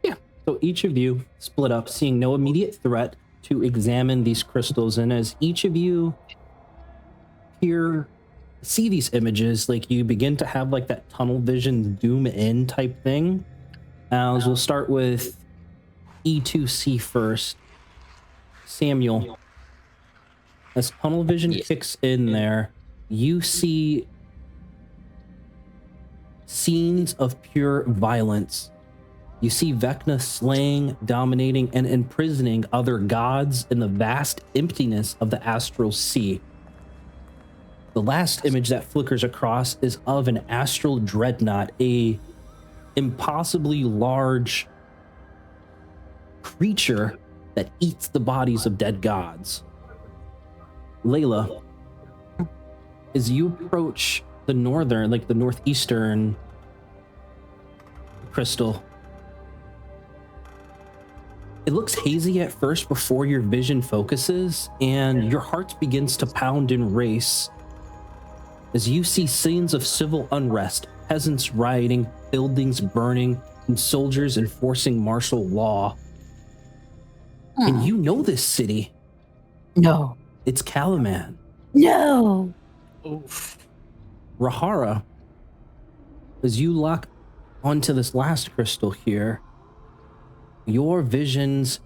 Yeah. So each of you split up, seeing no immediate threat to examine these crystals. And as each of you see these images, like you begin to have like that tunnel vision zoom in type thing. As we'll start with E2C first. Samuel, as tunnel vision kicks in there, you see scenes of pure violence. You see Vecna slaying, dominating, and imprisoning other gods in the vast emptiness of the astral sea. The last image that flickers across is of an astral dreadnought, a impossibly large creature that eats the bodies of dead gods. Layla, as you approach the northeastern crystal, it looks hazy at first before your vision focuses, and your heart begins to pound and race as you see scenes of civil unrest, peasants rioting, buildings burning, and soldiers enforcing martial law. And you know this city. No. It's Kalaman. No. Oof. Rahara, as you lock onto this last crystal here, your visions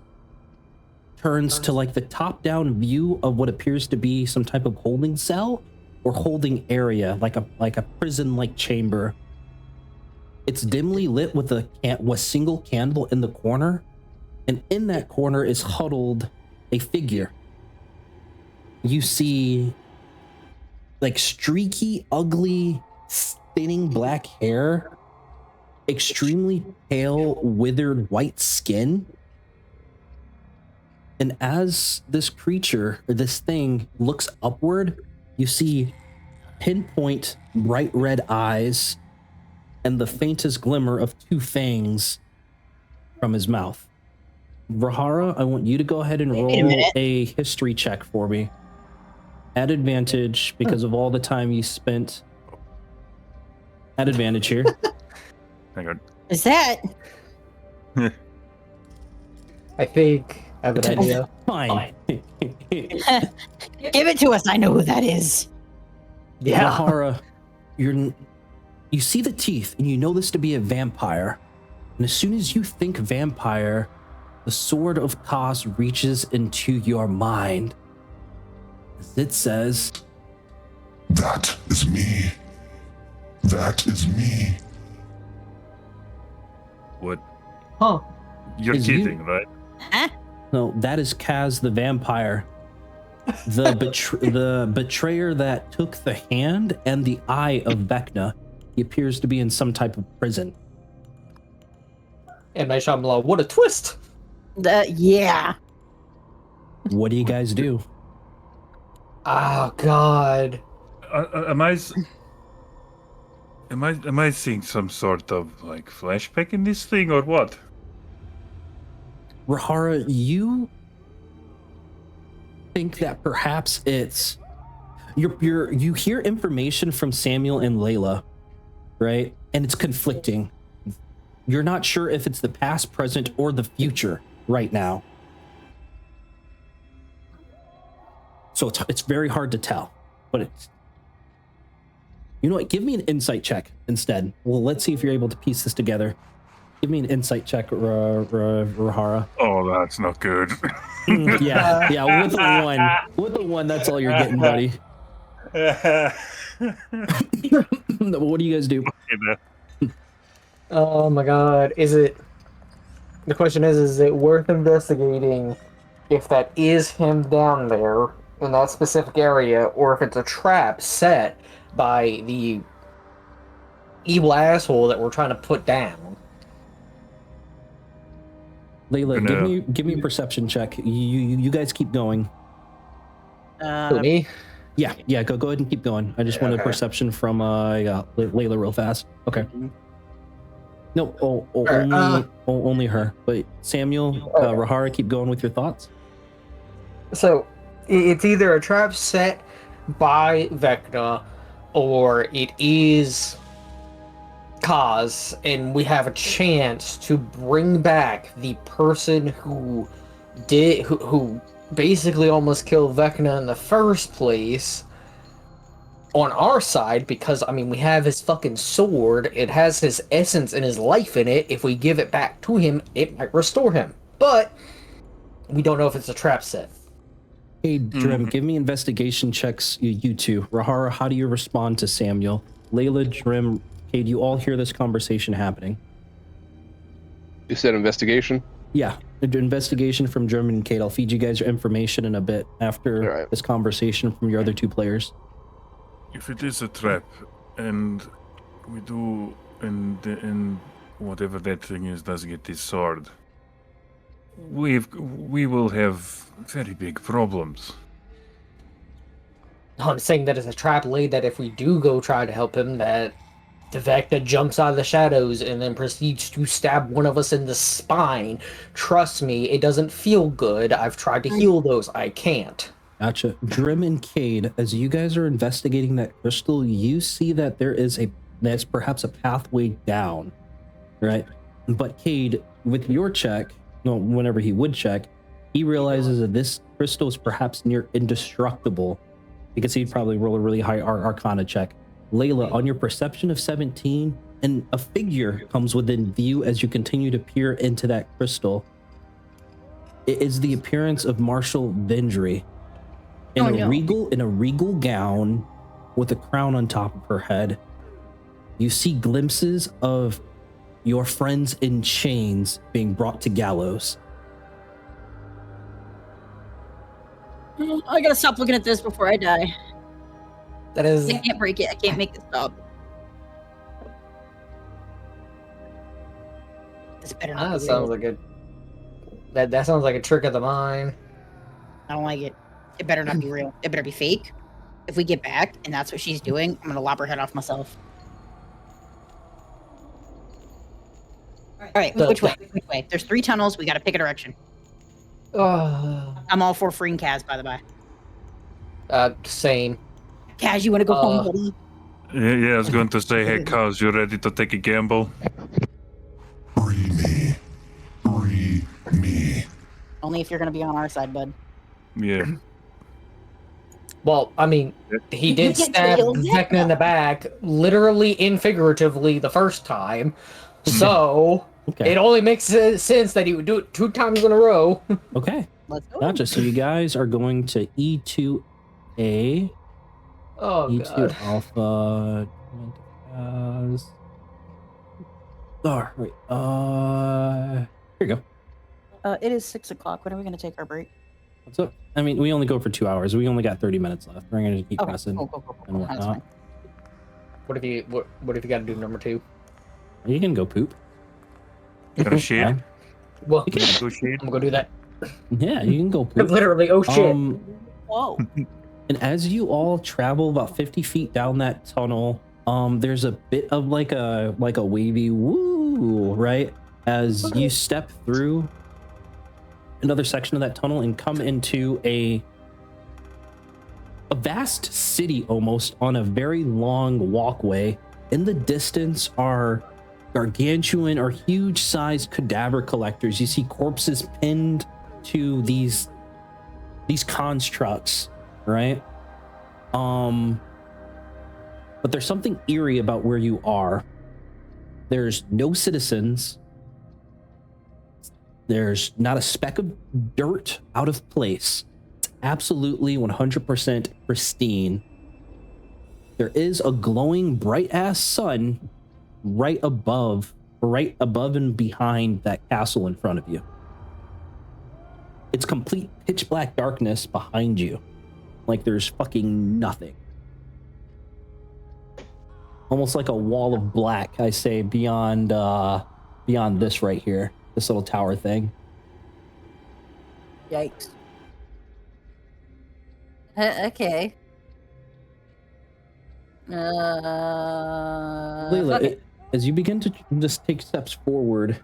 turns to like the top-down view of what appears to be some type of holding cell or holding area, like a prison-like chamber. It's dimly lit with a single candle in the corner, and in that corner is huddled a figure. You see like streaky, ugly, thinning black hair, extremely pale, withered white skin. And as this creature, or this thing, looks upward, you see pinpoint bright red eyes and the faintest glimmer of two fangs from his mouth. Rahara, I want you to go ahead and roll a history check for me. At advantage, because of all the time you spent. At advantage here. Hang on. Is that? I think I have an idea. Fine. Give it to us. I know who that is. Yeah. Rahara, you see the teeth, and you know this to be a vampire. And as soon as you think vampire, the sword of Kos reaches into your mind. As it says, That is me. That is me. What? Huh. You're Is you- kidding, right? Huh? no, that is Kaz the vampire. The betrayer that took the hand and the eye of Vecna. He appears to be in some type of prison. And Night Shyamalan, what a twist! Yeah. What do you guys do? Oh God. Am I seeing some sort of like flashback in this thing or what? Rahara, you think that perhaps it's you hear information from Samuel and Layla, right? And it's conflicting. You're not sure if it's the past, present, or the future right now. So it's very hard to tell, but it's, you know what? Give me an insight check instead. Well, let's see if you're able to piece this together. Give me an insight check, Rahara. Oh, that's not good. Yeah, with the one, that's all you're getting, buddy. What do you guys do? Oh my God. The question is it worth investigating if that is him down there in that specific area, or if it's a trap set by the evil asshole that we're trying to put down? Layla, give me a perception check. You guys keep going. Who, me? Yeah, go ahead and keep going. I just wanted a perception from Layla real fast. Okay. No, only her. But Samuel, Rahara, keep going with your thoughts. So, it's either a trap set by Vecna, or it is Kaz, and we have a chance to bring back the person who basically almost killed Vecna in the first place on our side, because, I mean, we have his fucking sword. It has his essence and his life in it. If we give it back to him, it might restore him. but we don't know if it's a trap set. Hey, Drim, give me investigation checks, you two. Rahara, how do you respond to Samuel? Layla, Drim, Cade, you all hear this conversation happening. You said investigation? Yeah, investigation from Drim and Cade. I'll feed you guys your information in a bit after this conversation from your other two players. If it is a trap, and we do, and whatever that thing is does get this sword, we will have very big problems. I'm saying that it's a trap laid that if we do go try to help him, that the Vecna jumps out of the shadows and then proceeds to stab one of us in the spine. Trust me, it doesn't feel good. I've tried to heal those. I can't. Gotcha. Drim and Cade, as you guys are investigating that crystal, you see that that's perhaps a pathway down, right? But Cade, with your check, whenever he would check, he realizes that this crystal is perhaps near indestructible, because he'd probably roll a really high Arcana check. Layla, on your perception of 17, and a figure comes within view as you continue to peer into that crystal. It is the appearance of Marshal Vendry in a regal gown with a crown on top of her head. You see glimpses of your friends in chains being brought to gallows. I gotta stop looking at this before I die. That is. I can't break it. I can't make it stop. This better not. That sounds like a. That sounds like a trick of the mind. I don't like it. It better not be real. It better be fake. If we get back and that's what she's doing, I'm gonna lop her head off myself. All right, which way? Which way? There's 3 tunnels. We gotta pick a direction. I'm all for freeing Kaz, by the way. Same. Kaz, you want to go home, buddy? Yeah, I was going to say, hey, Kaz, you ready to take a gamble? Free me. Free me. Only if you're going to be on our side, bud. Yeah. Well, I mean, he did stab Vecna in the back, literally and figuratively, the first time. So, it only makes sense that he would do it 2 times in a row. Okay. Let's go. Gotcha. So you guys are going to E28. Oh, E2 God. Alpha. Here you go. It is 6 o'clock. When are we going to take our break? What's up? I mean, we only go for 2 hours. We only got 30 minutes left. We're going to keep pressing Cool. and whatnot. What if you got to do number 2? You can go poop. Got a shit? Well, You can go shit? I'm gonna go do that. Yeah, you can go poop. Literally, oh shit. Whoa. And as you all travel about 50 feet down that tunnel, there's a bit of like a wavy woo, right? As you step through another section of that tunnel and come into a vast city almost on a very long walkway. In the distance are gargantuan or huge-sized cadaver collectors. You see corpses pinned to these constructs, right? But there's something eerie about where you are. There's no citizens. There's not a speck of dirt out of place. It's absolutely 100% pristine. There is a glowing bright-ass sun right above and behind that castle in front of you. It's complete pitch black darkness behind you. Like there's fucking nothing. Almost like a wall of black, I say, beyond this right here. This little tower thing. Yikes. Okay. Layla, as you begin to just take steps forward,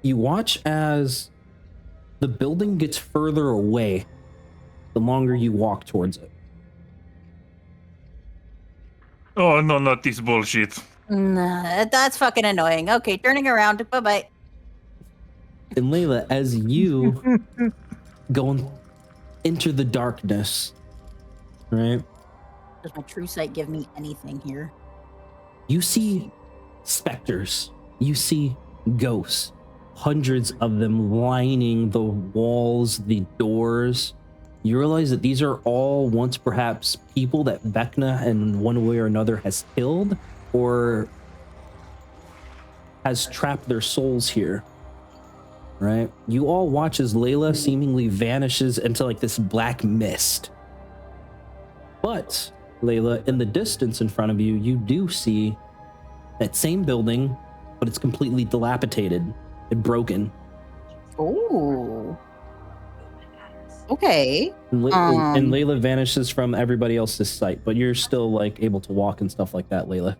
you watch as the building gets further away the longer you walk towards it. Oh, no, not this bullshit. Nah, that's fucking annoying. Okay, turning around. Bye-bye. And Layla, as you go into the darkness, right? Does my true sight give me anything here? You see specters. You see ghosts hundreds of them lining the walls, the doors. You realize that these are all once perhaps people that Vecna in one way or another has killed or has trapped their souls here. Right? You all watch as Layla seemingly vanishes into like this black mist. But Layla, in the distance in front of you, you do see that same building, but it's completely dilapidated and broken. Oh. Okay. And Layla vanishes from everybody else's sight, but you're still like able to walk and stuff like that, Layla.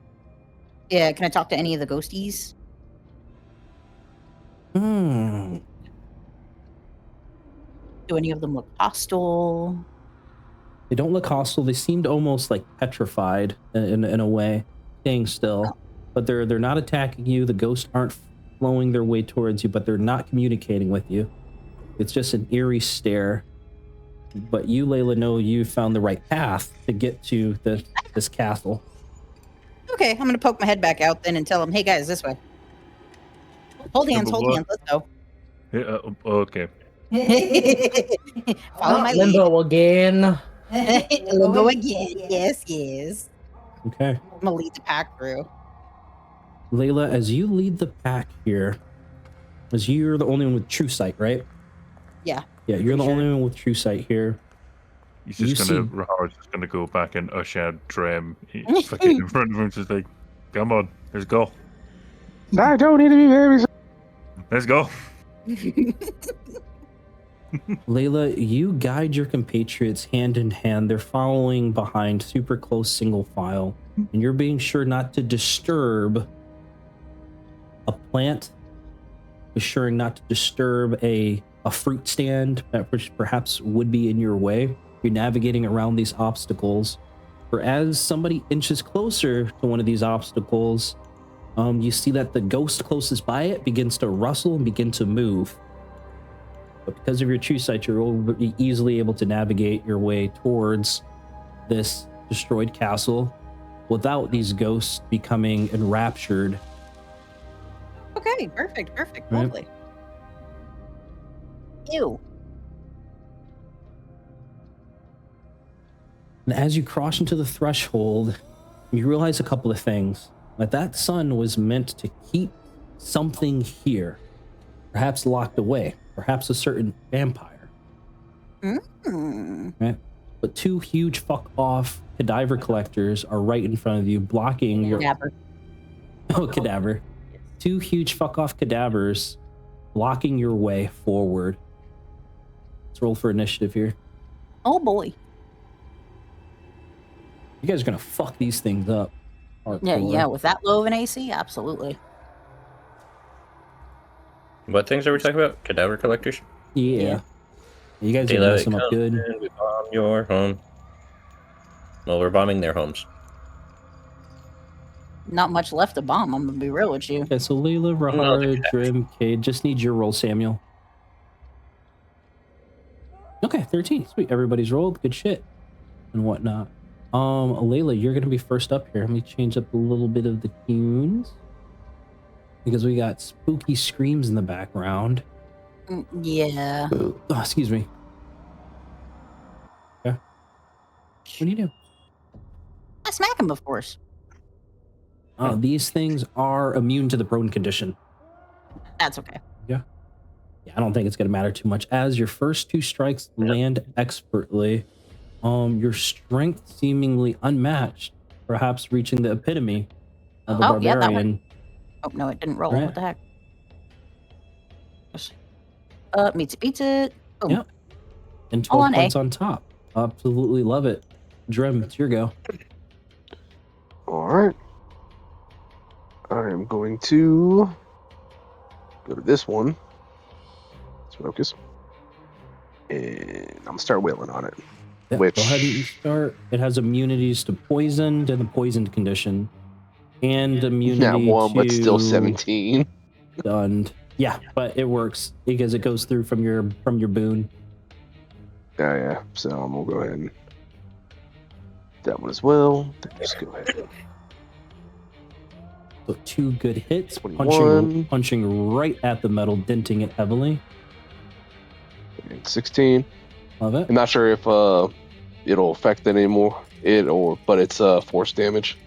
Yeah, can I talk to any of the ghosties? Hmm. Do any of them look hostile? They don't look hostile. They seemed almost like petrified in a way, staying still. But they're not attacking you. The ghosts aren't flowing their way towards you, but they're not communicating with you. It's just an eerie stare. But you, Layla, know you found the right path to get to this castle. Okay, I'm gonna poke my head back out then and tell them, "Hey guys, this way. Hold hands, hold hands. Let's go." Yeah, okay. Follow my lead. Limbo again. Limbo again. Yes, yes. Okay. I'm gonna lead the pack through. Layla, as you lead the pack here, as you're the only one with true sight, right? Yeah. Yeah, you're the only one with true sight here. He's just Rahar's just gonna go back and usher Drem fucking in front of him, just like, come on, let's go. I don't need to be very. Let's go. Layla, you guide your compatriots hand in hand. They're following behind super close single file, and you're being sure not to disturb a plant, assuring not to disturb a fruit stand, which perhaps would be in your way. You're navigating around these obstacles. For as somebody inches closer to one of these obstacles, you see that the ghost closest by it begins to rustle and begin to move. But because of your true sight, you're easily able to navigate your way towards this destroyed castle without these ghosts becoming enraptured. Okay, perfect. Right. Lovely. Ew. And as you cross into the threshold, you realize a couple of things. That sun was meant to keep something here, perhaps locked away, perhaps a certain vampire. Right? But two huge fuck off cadaver collectors are right in front of you, blocking your cadaver. Two huge fuck off cadavers blocking your way forward. Let's roll for initiative here. Oh boy. You guys are gonna fuck these things up. Yeah, with that low of an AC, absolutely. What things are we talking about? Cadaver collectors? Yeah. You guys are messing up good. We bomb your home. Well, we're bombing their homes. Not much left to bomb, I'm gonna be real with you. Okay, so Layla, Rahar, Drim, Cade, just need your roll, Samuel. Okay, 13. Sweet. Everybody's rolled. Good shit. And whatnot. Layla, you're gonna be first up here. Let me change up a little bit of the tunes. Because we got spooky screams in the background. Yeah. Oh, excuse me. Okay. What do you do? I smack him, of course. Oh, these things are immune to the prone condition. That's okay. Yeah, I don't think it's going to matter too much. As your first two strikes land expertly, your strength seemingly unmatched, perhaps reaching the epitome of the barbarian. Yeah, that one. Oh, no, it didn't roll. Right. What the heck? Meets it, beats it. Boom. Yep. And 12 points on top. Absolutely love it. Drim, it's your go. All right. I am going to go to this one. Let's focus. And I'm going to start wailing on it. Yep, Which... Go ahead and start. It has immunities to poisoned and the poisoned condition. And immunity Not one, to... but still 17. Stunned. Yeah, but it works because it goes through from your boon. Yeah. So I'm going to go ahead and that one as well. Then just go ahead. So 2 good hits, 21. punching right at the metal, denting it heavily. And 16. Love it. I'm not sure if it'll affect it anymore. But it's force damage.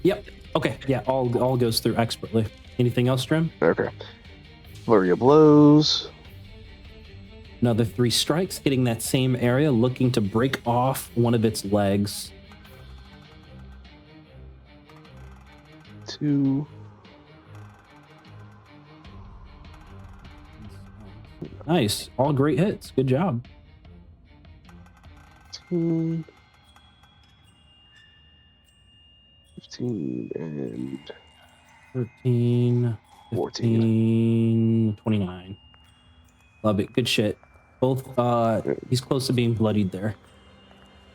Yep. Okay. Yeah. All goes through expertly. Anything else, Trim? Okay. Flurry of blows. Another 3 strikes, hitting that same area, looking to break off one of its legs. 2. Nice. All great hits. Good job. 15, and 13, 15, 29. Love it. Good shit. Both, he's close to being bloodied there.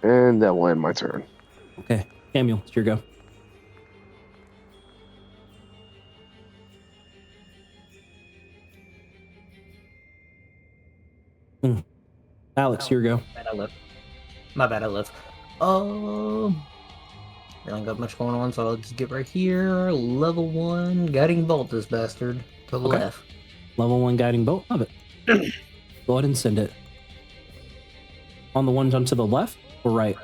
And that will end my turn. Okay. Samuel, it's your go. Alex, your go. I live. My bad, I live. Really got much going on, so I'll just get right here. Level 1, guiding bolt this bastard to the left. Level 1 guiding bolt. Love it. Go ahead and send it. On the one to the left or right?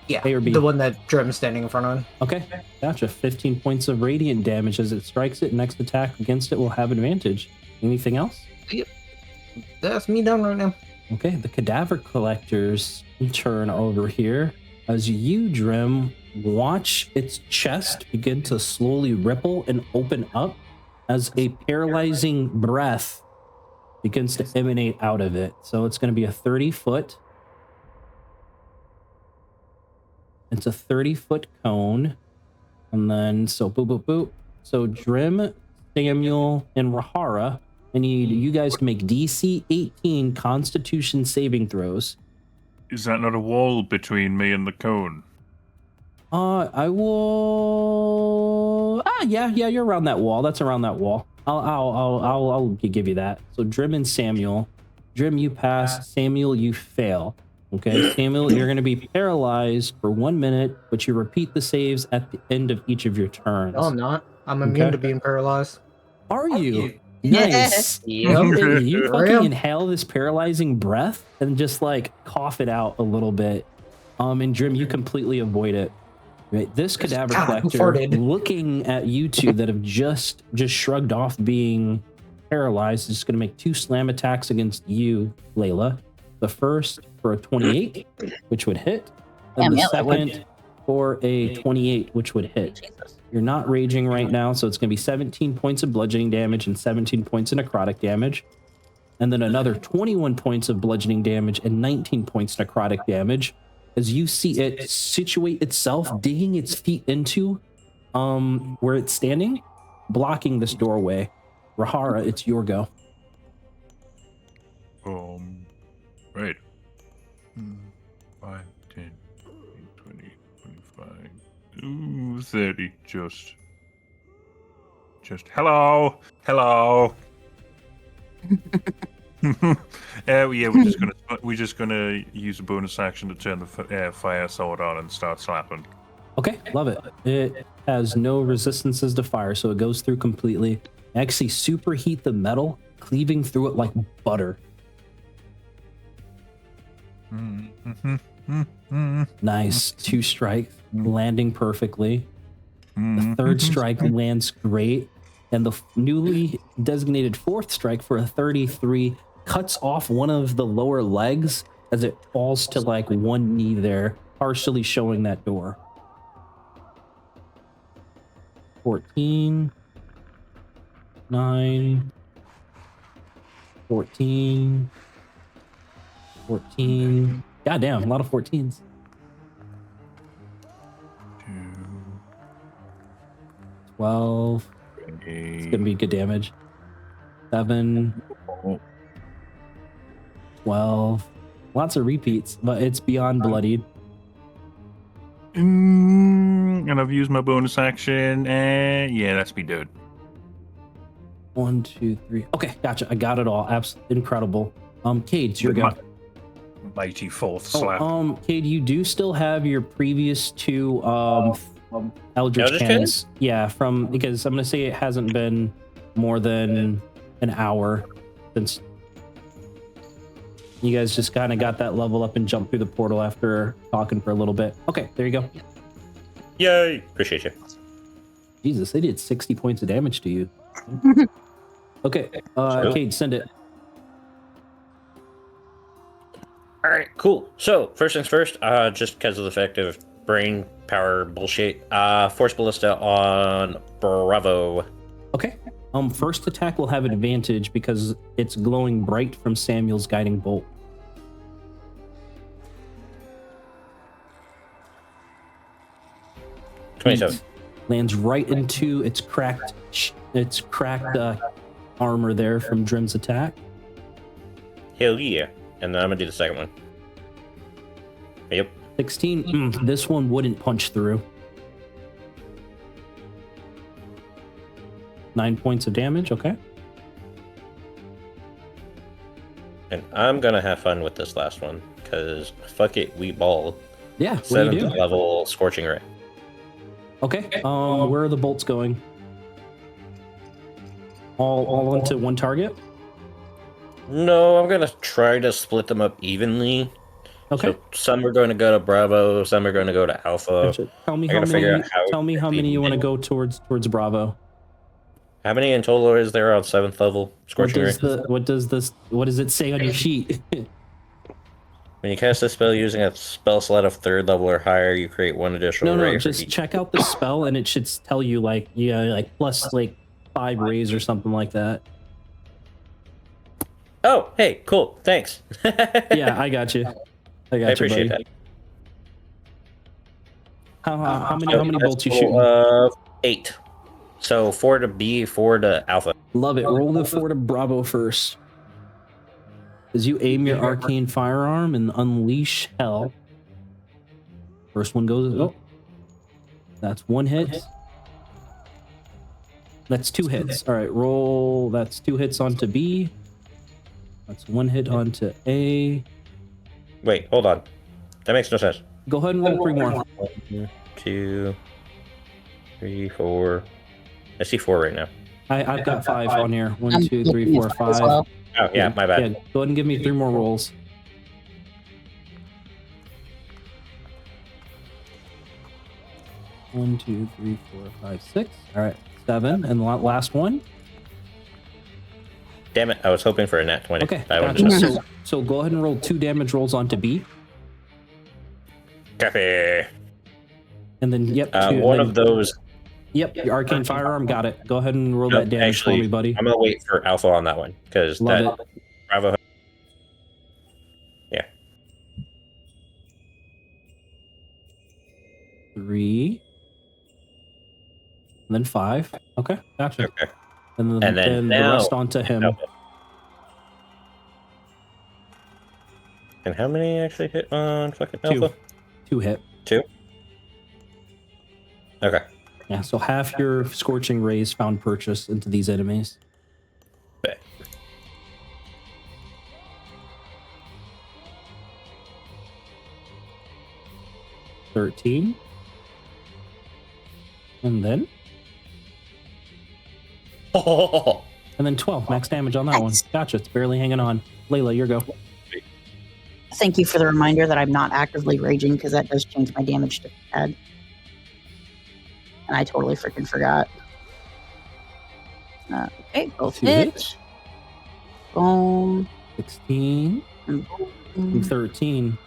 Yeah, A or B? the one that Drem's standing in front of. Okay, gotcha. 15 points of radiant damage as it strikes it. Next attack against it will have advantage. Anything else? Yep. That's me done right now. Okay, the cadaver collector's turn over here. As you, Drem, watch its chest begin to slowly ripple and open up as a paralyzing breath begins to emanate out of it. So it's going to be a 30-foot. It's a 30-foot cone. And then, so boop, boop, boop. So Drem, Samuel, and Rahara, I need you guys to make DC 18 Constitution saving throws. Is that not a wall between me and the cone? I will. Yeah, you're around that wall. That's around that wall. I'll give you that. So Drem and Samuel. Drem, you pass. Samuel, you fail. Okay, Samuel, you're going to be paralyzed for 1 minute, but you repeat the saves at the end of each of your turns. No, I'm not. I'm immune to being paralyzed. Are you? Yes. Nice. You fucking inhale this paralyzing breath and just like cough it out a little bit. And Drem, you completely avoid it. Right, this cadaver collector looking at you two that have just shrugged off being paralyzed is going to make 2 slam attacks against you, Layla. The first for a 28, which would hit, and the second for a 28, which would hit. You're not raging right now, so it's going to be 17 points of bludgeoning damage and 17 points of necrotic damage. And then another 21 points of bludgeoning damage and 19 points necrotic damage. As you see it situate itself, digging its feet into where it's standing, blocking this doorway. Rahara, it's your go. Right. 5, 10, 20, 25, 30. Just hello. Yeah, we're just gonna use a bonus action to turn the fire sword on and start slapping. Okay, love it. It has no resistances to fire, so it goes through completely. Actually, superheat the metal, cleaving through it like butter. Nice. 2 strikes, landing perfectly. The 3rd strike lands great, and the newly designated 4th strike for a 33 cuts off one of the lower legs as it falls to like one knee there, partially showing that door. 14, 9, 14, 14. Goddamn, a lot of 14s. 12. It's gonna be good damage. 7. 12. Lots of repeats, but it's beyond bloodied. And I've used my bonus action, and yeah, that's me dude. 1, 2, 3. Okay, gotcha. I got it all. Absolutely incredible. Cade, it's your go. Mighty fourth slap. Cade, you do still have your previous 2 Eldritch Eldritch cannons. Yeah, because I'm gonna say it hasn't been more than an hour since you guys just kind of got that level up and jumped through the portal after talking for a little bit. Okay, there you go. Yay! Appreciate you. Jesus, they did 60 points of damage to you. Okay, Cade, send it. All right, cool. So first things first, just because of the fact of brain power bullshit, Force Ballista on Bravo. Okay. First attack will have advantage because it's glowing bright from Samuel's guiding bolt. $27. Lands right into its cracked armor there from Drim's attack. Hell yeah. And then I'm gonna do the second one. Yep. 16. This one wouldn't punch through. 9 points of damage. Okay. And I'm gonna have fun with this last one because fuck it, we ball. Yeah. What do you 7th do? level Scorching Ray. Okay. Where are the bolts going? All into one target? No, I'm gonna try to split them up evenly. Okay. So some are going to go to Bravo, some are going to go to Alpha. Gotcha. Tell me I how gotta figure many. out how Tell me how many you want to go towards Bravo. How many in total is there on 7th level Scorching Ray? What does it say on your sheet? When you cast a spell using a spell slot of 3rd level or higher, you create one additional ray. Just check out the spell and it should tell you like plus 5 rays or something like that. Oh, hey, cool, thanks. Yeah, I got you. I appreciate buddy. that. How many bolts you shooting? 8. So 4 to B, 4 to Alpha. Love it. Roll the 4 to Bravo first. As you aim your arcane firearm and unleash hell. First one goes. Oh, that's 1 hit. That's 2 hits. All right, roll. That's 2 hits onto B. That's 1 hit onto A. Wait, hold on. That makes no sense. Go ahead and roll 3 more. 1, 2, 3, 4. I see 4 right now. I've got 5 on here. 1, 2, 3, 4, 5. Oh, yeah, my bad. Yeah, go ahead and give me 3 more rolls. One, 2, 3, 4, 5, 6. All right, 7, and the last one. Damn it, I was hoping for a nat 20. Okay, I gotcha. So go ahead and roll 2 damage rolls onto B, Copy. and then One of those. Yep, your arcane firearm, got it. Go ahead and roll that damage for me, buddy. I'm gonna wait for Alpha on that one because Love that Bravo. Yeah. 3, and then 5. Okay, gotcha. Okay. And then then the now- rest onto him. Alpha. And how many actually hit on fucking 2. Alpha? 2 hit. 2. Okay. Yeah, so half your scorching rays found purchase into these enemies. Okay. $13. And then? And then 12. Max damage on that one. Gotcha. It's barely hanging on. Layla, your go. Thank you for the reminder that I'm not actively raging because that does change my damage to bad. And I totally freaking forgot. Okay, both 2 hit. hits. Boom. 16. And And boom. 13.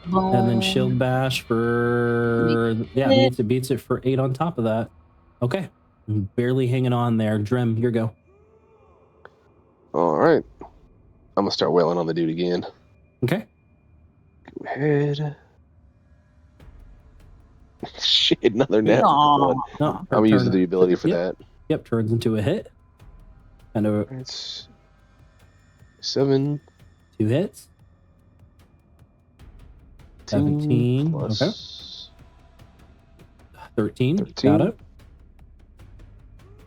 Boom. And then shield bash for... Yeah, beats it for 8 on top of that. Okay. Barely hanging on there. Drem, your go. All right. I'm gonna start wailing on the dude again. Okay. Go ahead. Shit, another nat. Aw. No, I'm using the ability for Yep. that. Yep, turns into a hit. And It's 7. 2 hits. 17, plus 13. 13. Got it.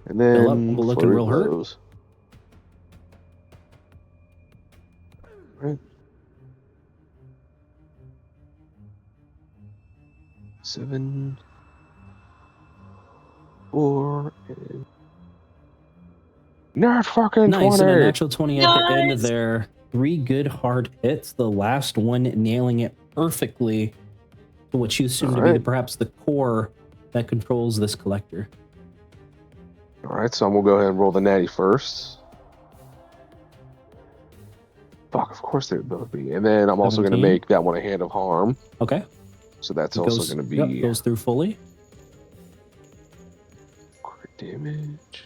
And then Fill up, we'll look at flurry real hurt. blows. Right. 7. 4 and not fucking Nice, 20. and a natural 20 at the end Nice. there. 3 good hard hits. The last one nailing it perfectly to what you assume to be perhaps the core that controls this collector. All right, so I'm gonna go ahead and roll the natty first. Fuck, of course they would both be. And then I'm also going to 17. make that one a hand of harm. Okay. So that's It also goes, going to be goes through fully. crit damage.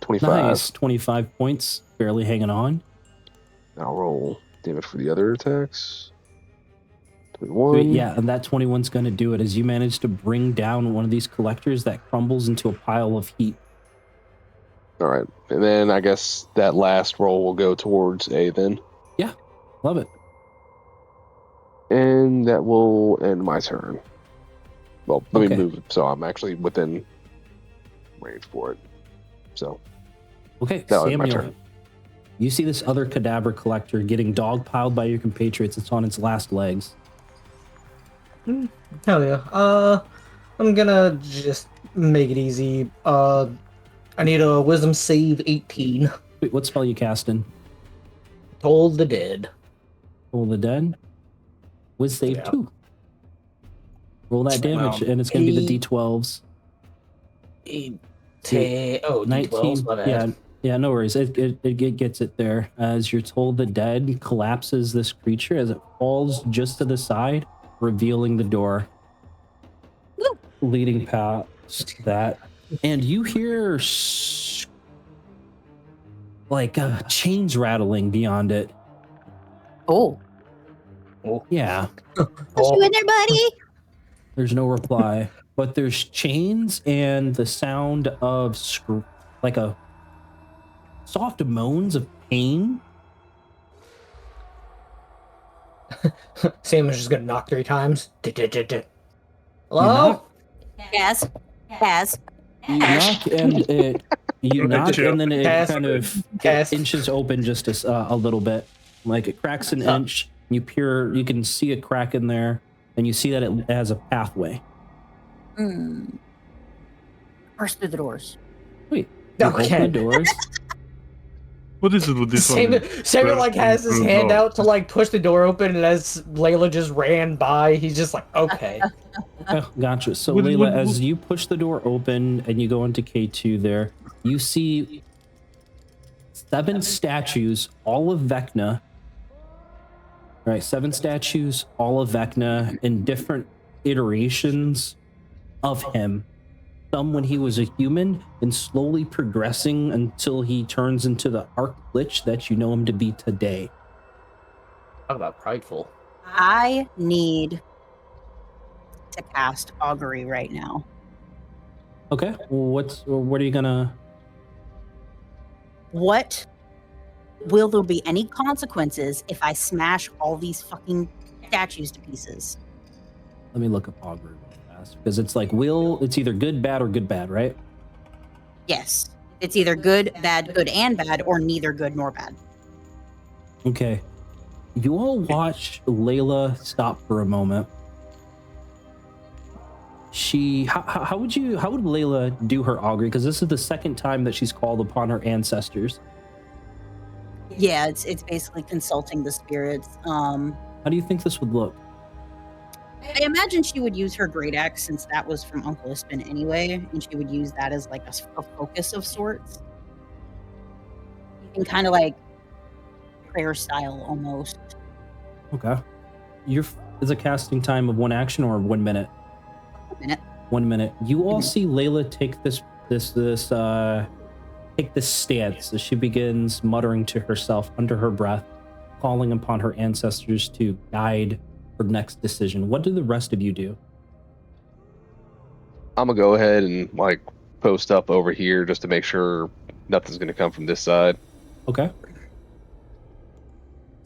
25. Nice. 25 points, barely hanging on. I'll roll damage for the other attacks. 21. Yeah, and that 21's going to do it as you manage to bring down one of these collectors that crumbles into a pile of heat. All right. And then I guess that last roll will go towards A then. Yeah, love it. And that will end my turn. Well, let me Okay. move it so I'm actually within range for it. So Okay, that was my Samuel, turn. you see this other cadaver collector getting dogpiled by your compatriots. It's on its last legs. Hell yeah. I'm gonna just make it easy. I need a wisdom save 18. Wait, what spell you casting? Told the dead. Roll the dead. Wiz save Yeah. 2. Roll that damage, and it's going to be the D12s. 19. My bad. Yeah, no worries. It gets it there. As you're told, the dead collapses this creature as it falls just to the side, revealing the door, leading past that. And you hear chains rattling beyond it. Oh. Yeah, Push you in there, buddy. there's no reply, but there's chains and the sound of like a soft moans of pain. Sam is just gonna knock 3 times. You Hello? knock, Yes. Yes. you knock and it. You knock and then it Cast. kind of Cast. inches open just a little bit, like it cracks an inch. You can see a crack in there, and you see that it has a pathway. Burst through the doors. Wait, you open Okay. the doors. What is it with this Samuel one? like has his hand out to like push the door open, and as Layla just ran by, he's just like, okay. Oh, gotcha. So What- Layla, what- as you push the door open and you go into K2 there, you see 7 statues, all of Vecna. Right, 7 statues, all of Vecna, in different iterations of him. Some when he was a human, and slowly progressing until he turns into the Arc Lich that you know him to be today. Talk about prideful. I need to cast augury right now. Okay, what are you gonna... What will there be any consequences if I smash all these fucking statues to pieces? Let me look up Augury real fast, because it's like it's either good, bad, or good, bad, right? Yes. It's either good and bad, or neither good nor bad. Okay. You all watch Layla stop for a moment. How would Layla do her augury? Because this is the second time that she's called upon her ancestors. Yeah, it's basically consulting the spirits. How do you think this would look? I imagine she would use her great axe, since that was from Uncle Ispin anyway, and she would use that as like a focus of sorts. And kind of like prayer style almost. Okay. Is a casting time of 1 action or 1 minute? 1 minute. 1 minute. You all see Layla take this stance as she begins muttering to herself under her breath, calling upon her ancestors to guide her next decision. What do the rest of you do? I'm gonna go ahead and like post up over here just to make sure nothing's gonna come from this side. Okay.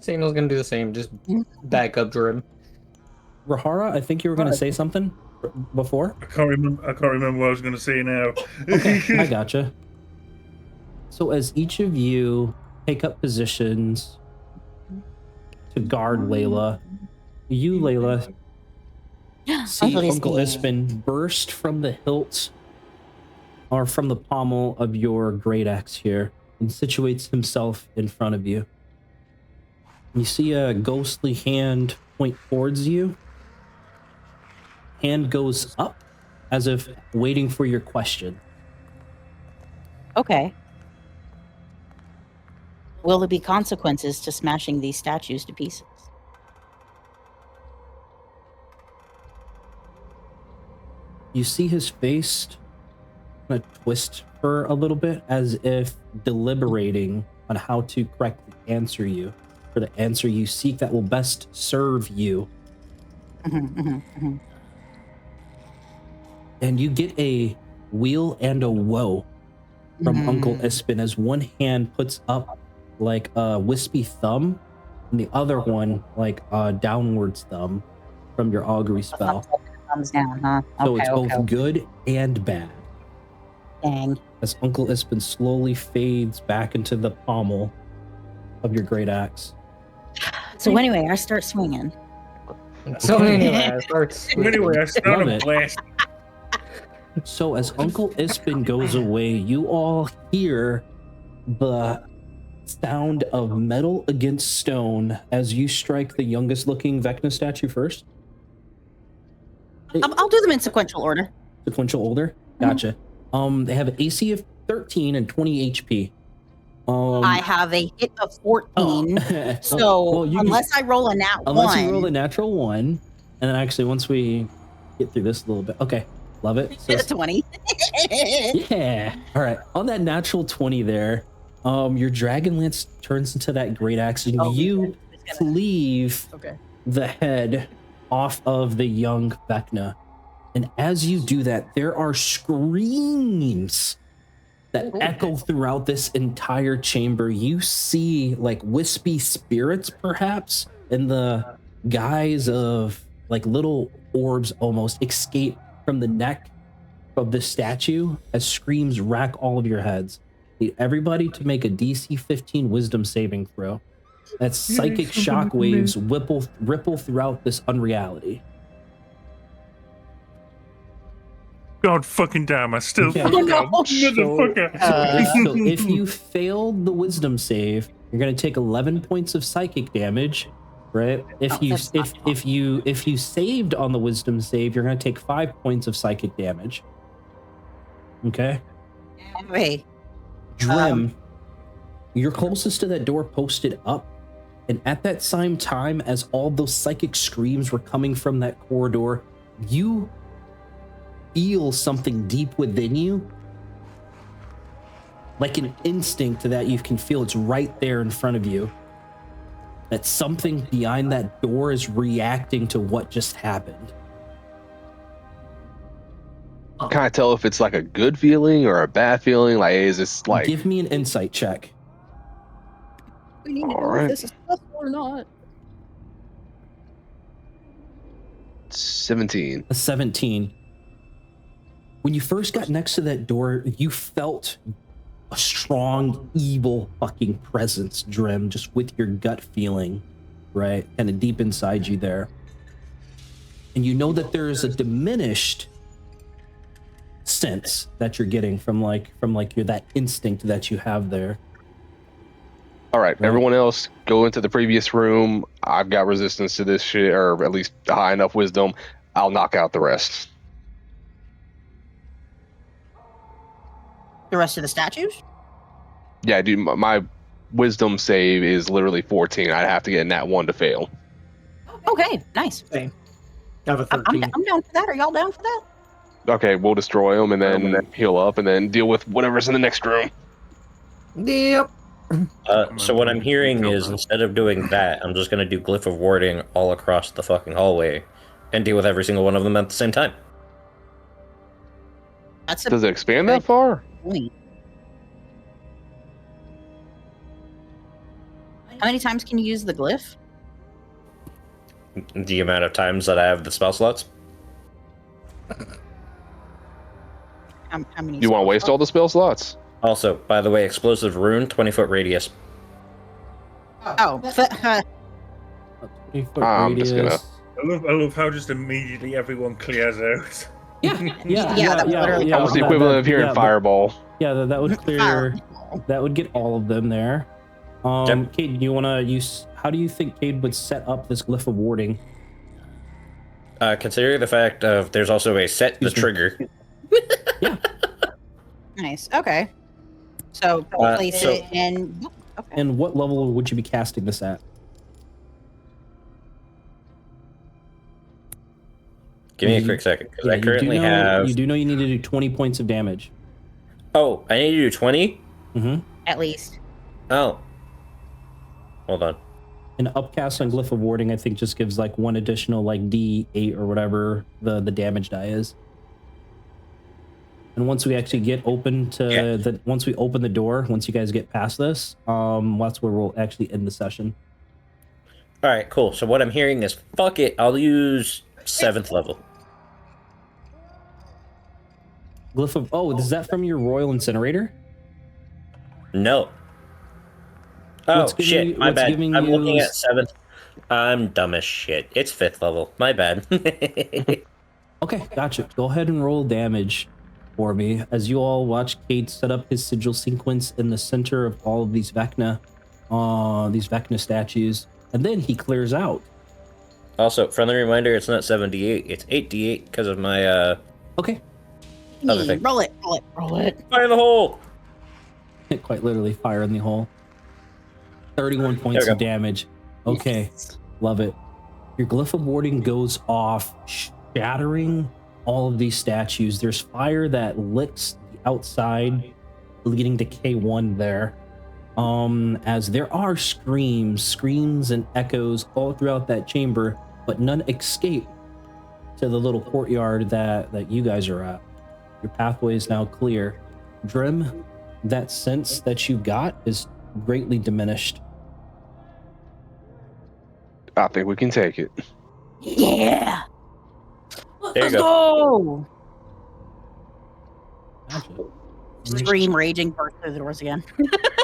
Samuel's gonna do the same, just back up Drim. Rahara, I think you were going to say something before. I can't remember what I was going to say now. Okay, I gotcha. So as each of you take up positions to guard Layla, you, Layla, see Uncle Ispin burst from the hilt or from the pommel of your great axe here and situates himself in front of you. You see a ghostly hand point towards you. Hand goes up as if waiting for your question. Okay. Will there be consequences to smashing these statues to pieces? You see his face kind of twist for a little bit as if deliberating on how to correctly answer you, for the answer you seek that will best serve you. And you get a wheel and a woe from Uncle Ispin as one hand puts up like a wispy thumb and the other one like a downwards thumb from your augury spell. Thumbs down, huh? So it's both good and bad. Dang. As Uncle Ispin slowly fades back into the pommel of your great axe. So anyway, I start swinging. So anyway, I start blast. So as Uncle Ispin goes away, you all hear the sound of metal against stone as you strike the youngest looking Vecna statue first. I'll do them in sequential order. Sequential order? Gotcha. They have an AC of 13 and 20 HP. I have a hit of 14. So unless I roll a nat 1. Unless you roll a natural 1. And then actually once we get through this a little bit. Okay. Love it. So 20. Yeah. All right. On that natural 20 there, your dragon lance turns into that great axe and you cleave the head off of the young Vecna. And as you do that, there are screams that echo throughout this entire chamber. You see like wispy spirits, perhaps, in the guise of like little orbs almost escape from the neck of the statue as screams rack all of your heads. Need everybody to make a DC 15 wisdom saving throw. That's psychic shockwaves ripple throughout this unreality. God fucking damn, I still So if you failed the wisdom save, you're gonna take 11 points of psychic damage, right? If you saved on the wisdom save, you're gonna take 5 points of psychic damage. Okay. Wait. Drim, you're closest to that door posted up. And at that same time, as all those psychic screams were coming from that corridor, you feel something deep within you. Like an instinct that you can feel, it's right there in front of you. That something behind that door is reacting to what just happened. Can I tell if it's like a good feeling or a bad feeling? Like, is this like... Give me an insight check. We need to know if this is possible or not. 17. A 17. When you first got next to that door, you felt a strong, evil fucking presence, Drim, just with your gut feeling, right? Kind of deep inside you there. And you know that there is a diminished sense that you're getting from your that instinct that you have there. All right, everyone else, go into the previous room. I've got resistance to this shit, or at least high enough wisdom. I'll knock out the rest. The rest of the statues? Yeah, dude, my wisdom save is literally 14. I'd have to get a nat 1 to fail. Okay, nice. Same. I have a I'm 13. down for that. Are y'all down for that? Okay, we'll destroy them and then heal up and then deal with whatever's in the next room. Yep. So what I'm hearing is instead of doing that, I'm just going to do Glyph of Warding all across the fucking hallway and deal with every single one of them at the same time. Does it expand that far? Point. How many times can you use the glyph? The amount of times that I have the spell slots. How many? You want to waste all the spell slots? Also, by the way, explosive rune, 20-foot radius. Oh, 20-foot I'm radius. just gonna I love how just immediately everyone clears out. Yeah, that was literally That was the equivalent of hearing Fireball. That would clear. That would get all of them there. Cade, do you want to use? How do you think Cade would set up this glyph of warding? Considering the fact of there's also a set the trigger. Yeah. Nice. Okay. So place it in. Okay. And what level would you be casting this at? Give me a quick second, because I currently have. You do know you need to do 20 points of damage. Oh, I need to do 20? Mm-hmm. At least. Oh. Hold on. An upcast on Glyph of Warding, I think, just gives like one additional like D8 or whatever the damage die is. And once we actually get open to once we open the door, once you guys get past this, that's where we'll actually end the session. All right, cool. So what I'm hearing is, fuck it, I'll use 7th level. Glyph of is that from your Royal Incinerator? No. Oh shit, my bad. I'm looking at 7th. I'm dumb as shit. It's 5th level. My bad. Okay, gotcha. Go ahead and roll damage for me as you all watch Cade set up his sigil sequence in the center of all of these Vecna statues, and then he clears out. Also, friendly reminder, it's not 78, it's 8d8 because of my okay. Other thing. Roll it. Fire in the hole! Quite literally, fire in the hole. 31 points of damage. Okay, love it. Your Glyph of Warding goes off, shattering all of these statues. There's fire that licks the outside, leading to K1 there. As there are screams and echoes all throughout that chamber, but none escape to the little courtyard that you guys are at. Your pathway is now clear. Drim, that sense that you got is greatly diminished. I think we can take it. Yeah. There you Let's go. Gotcha. Scream, raging, burst through the doors again.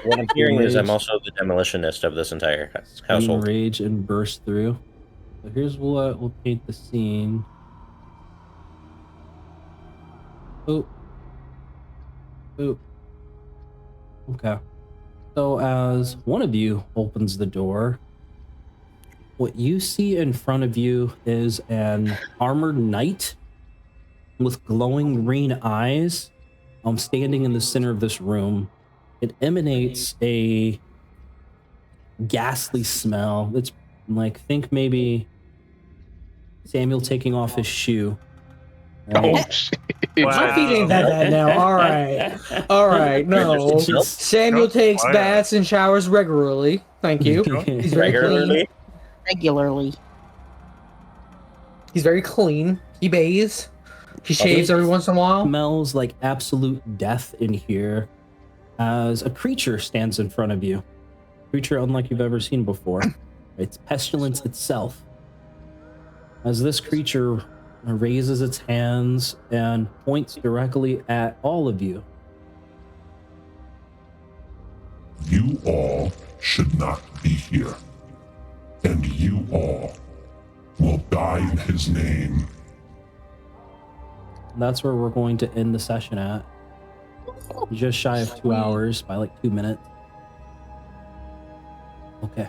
What I'm hearing is I'm also the demolitionist of this entire household. Rage and burst through. So here's what we'll paint the scene. Oh. Okay. So as one of you opens the door, what you see in front of you is an armored knight with glowing green eyes, standing in the center of this room. It emanates a ghastly smell. It's like, think maybe Samuel taking off his shoe. Right? Oh, shit. My feet ain't that bad now. All right. No. Samuel takes baths and showers regularly. Thank you. He's very clean. Regularly. He's very clean. He bathes. He shaves every once in a while. Smells like absolute death in here as a creature stands in front of you. Creature unlike you've ever seen before. It's pestilence itself. As this creature raises its hands and points directly at all of you. You all should not be here. And you all will die in his name. That's where we're going to end the session at. Just shy of 2 hours by like 2 minutes. Okay.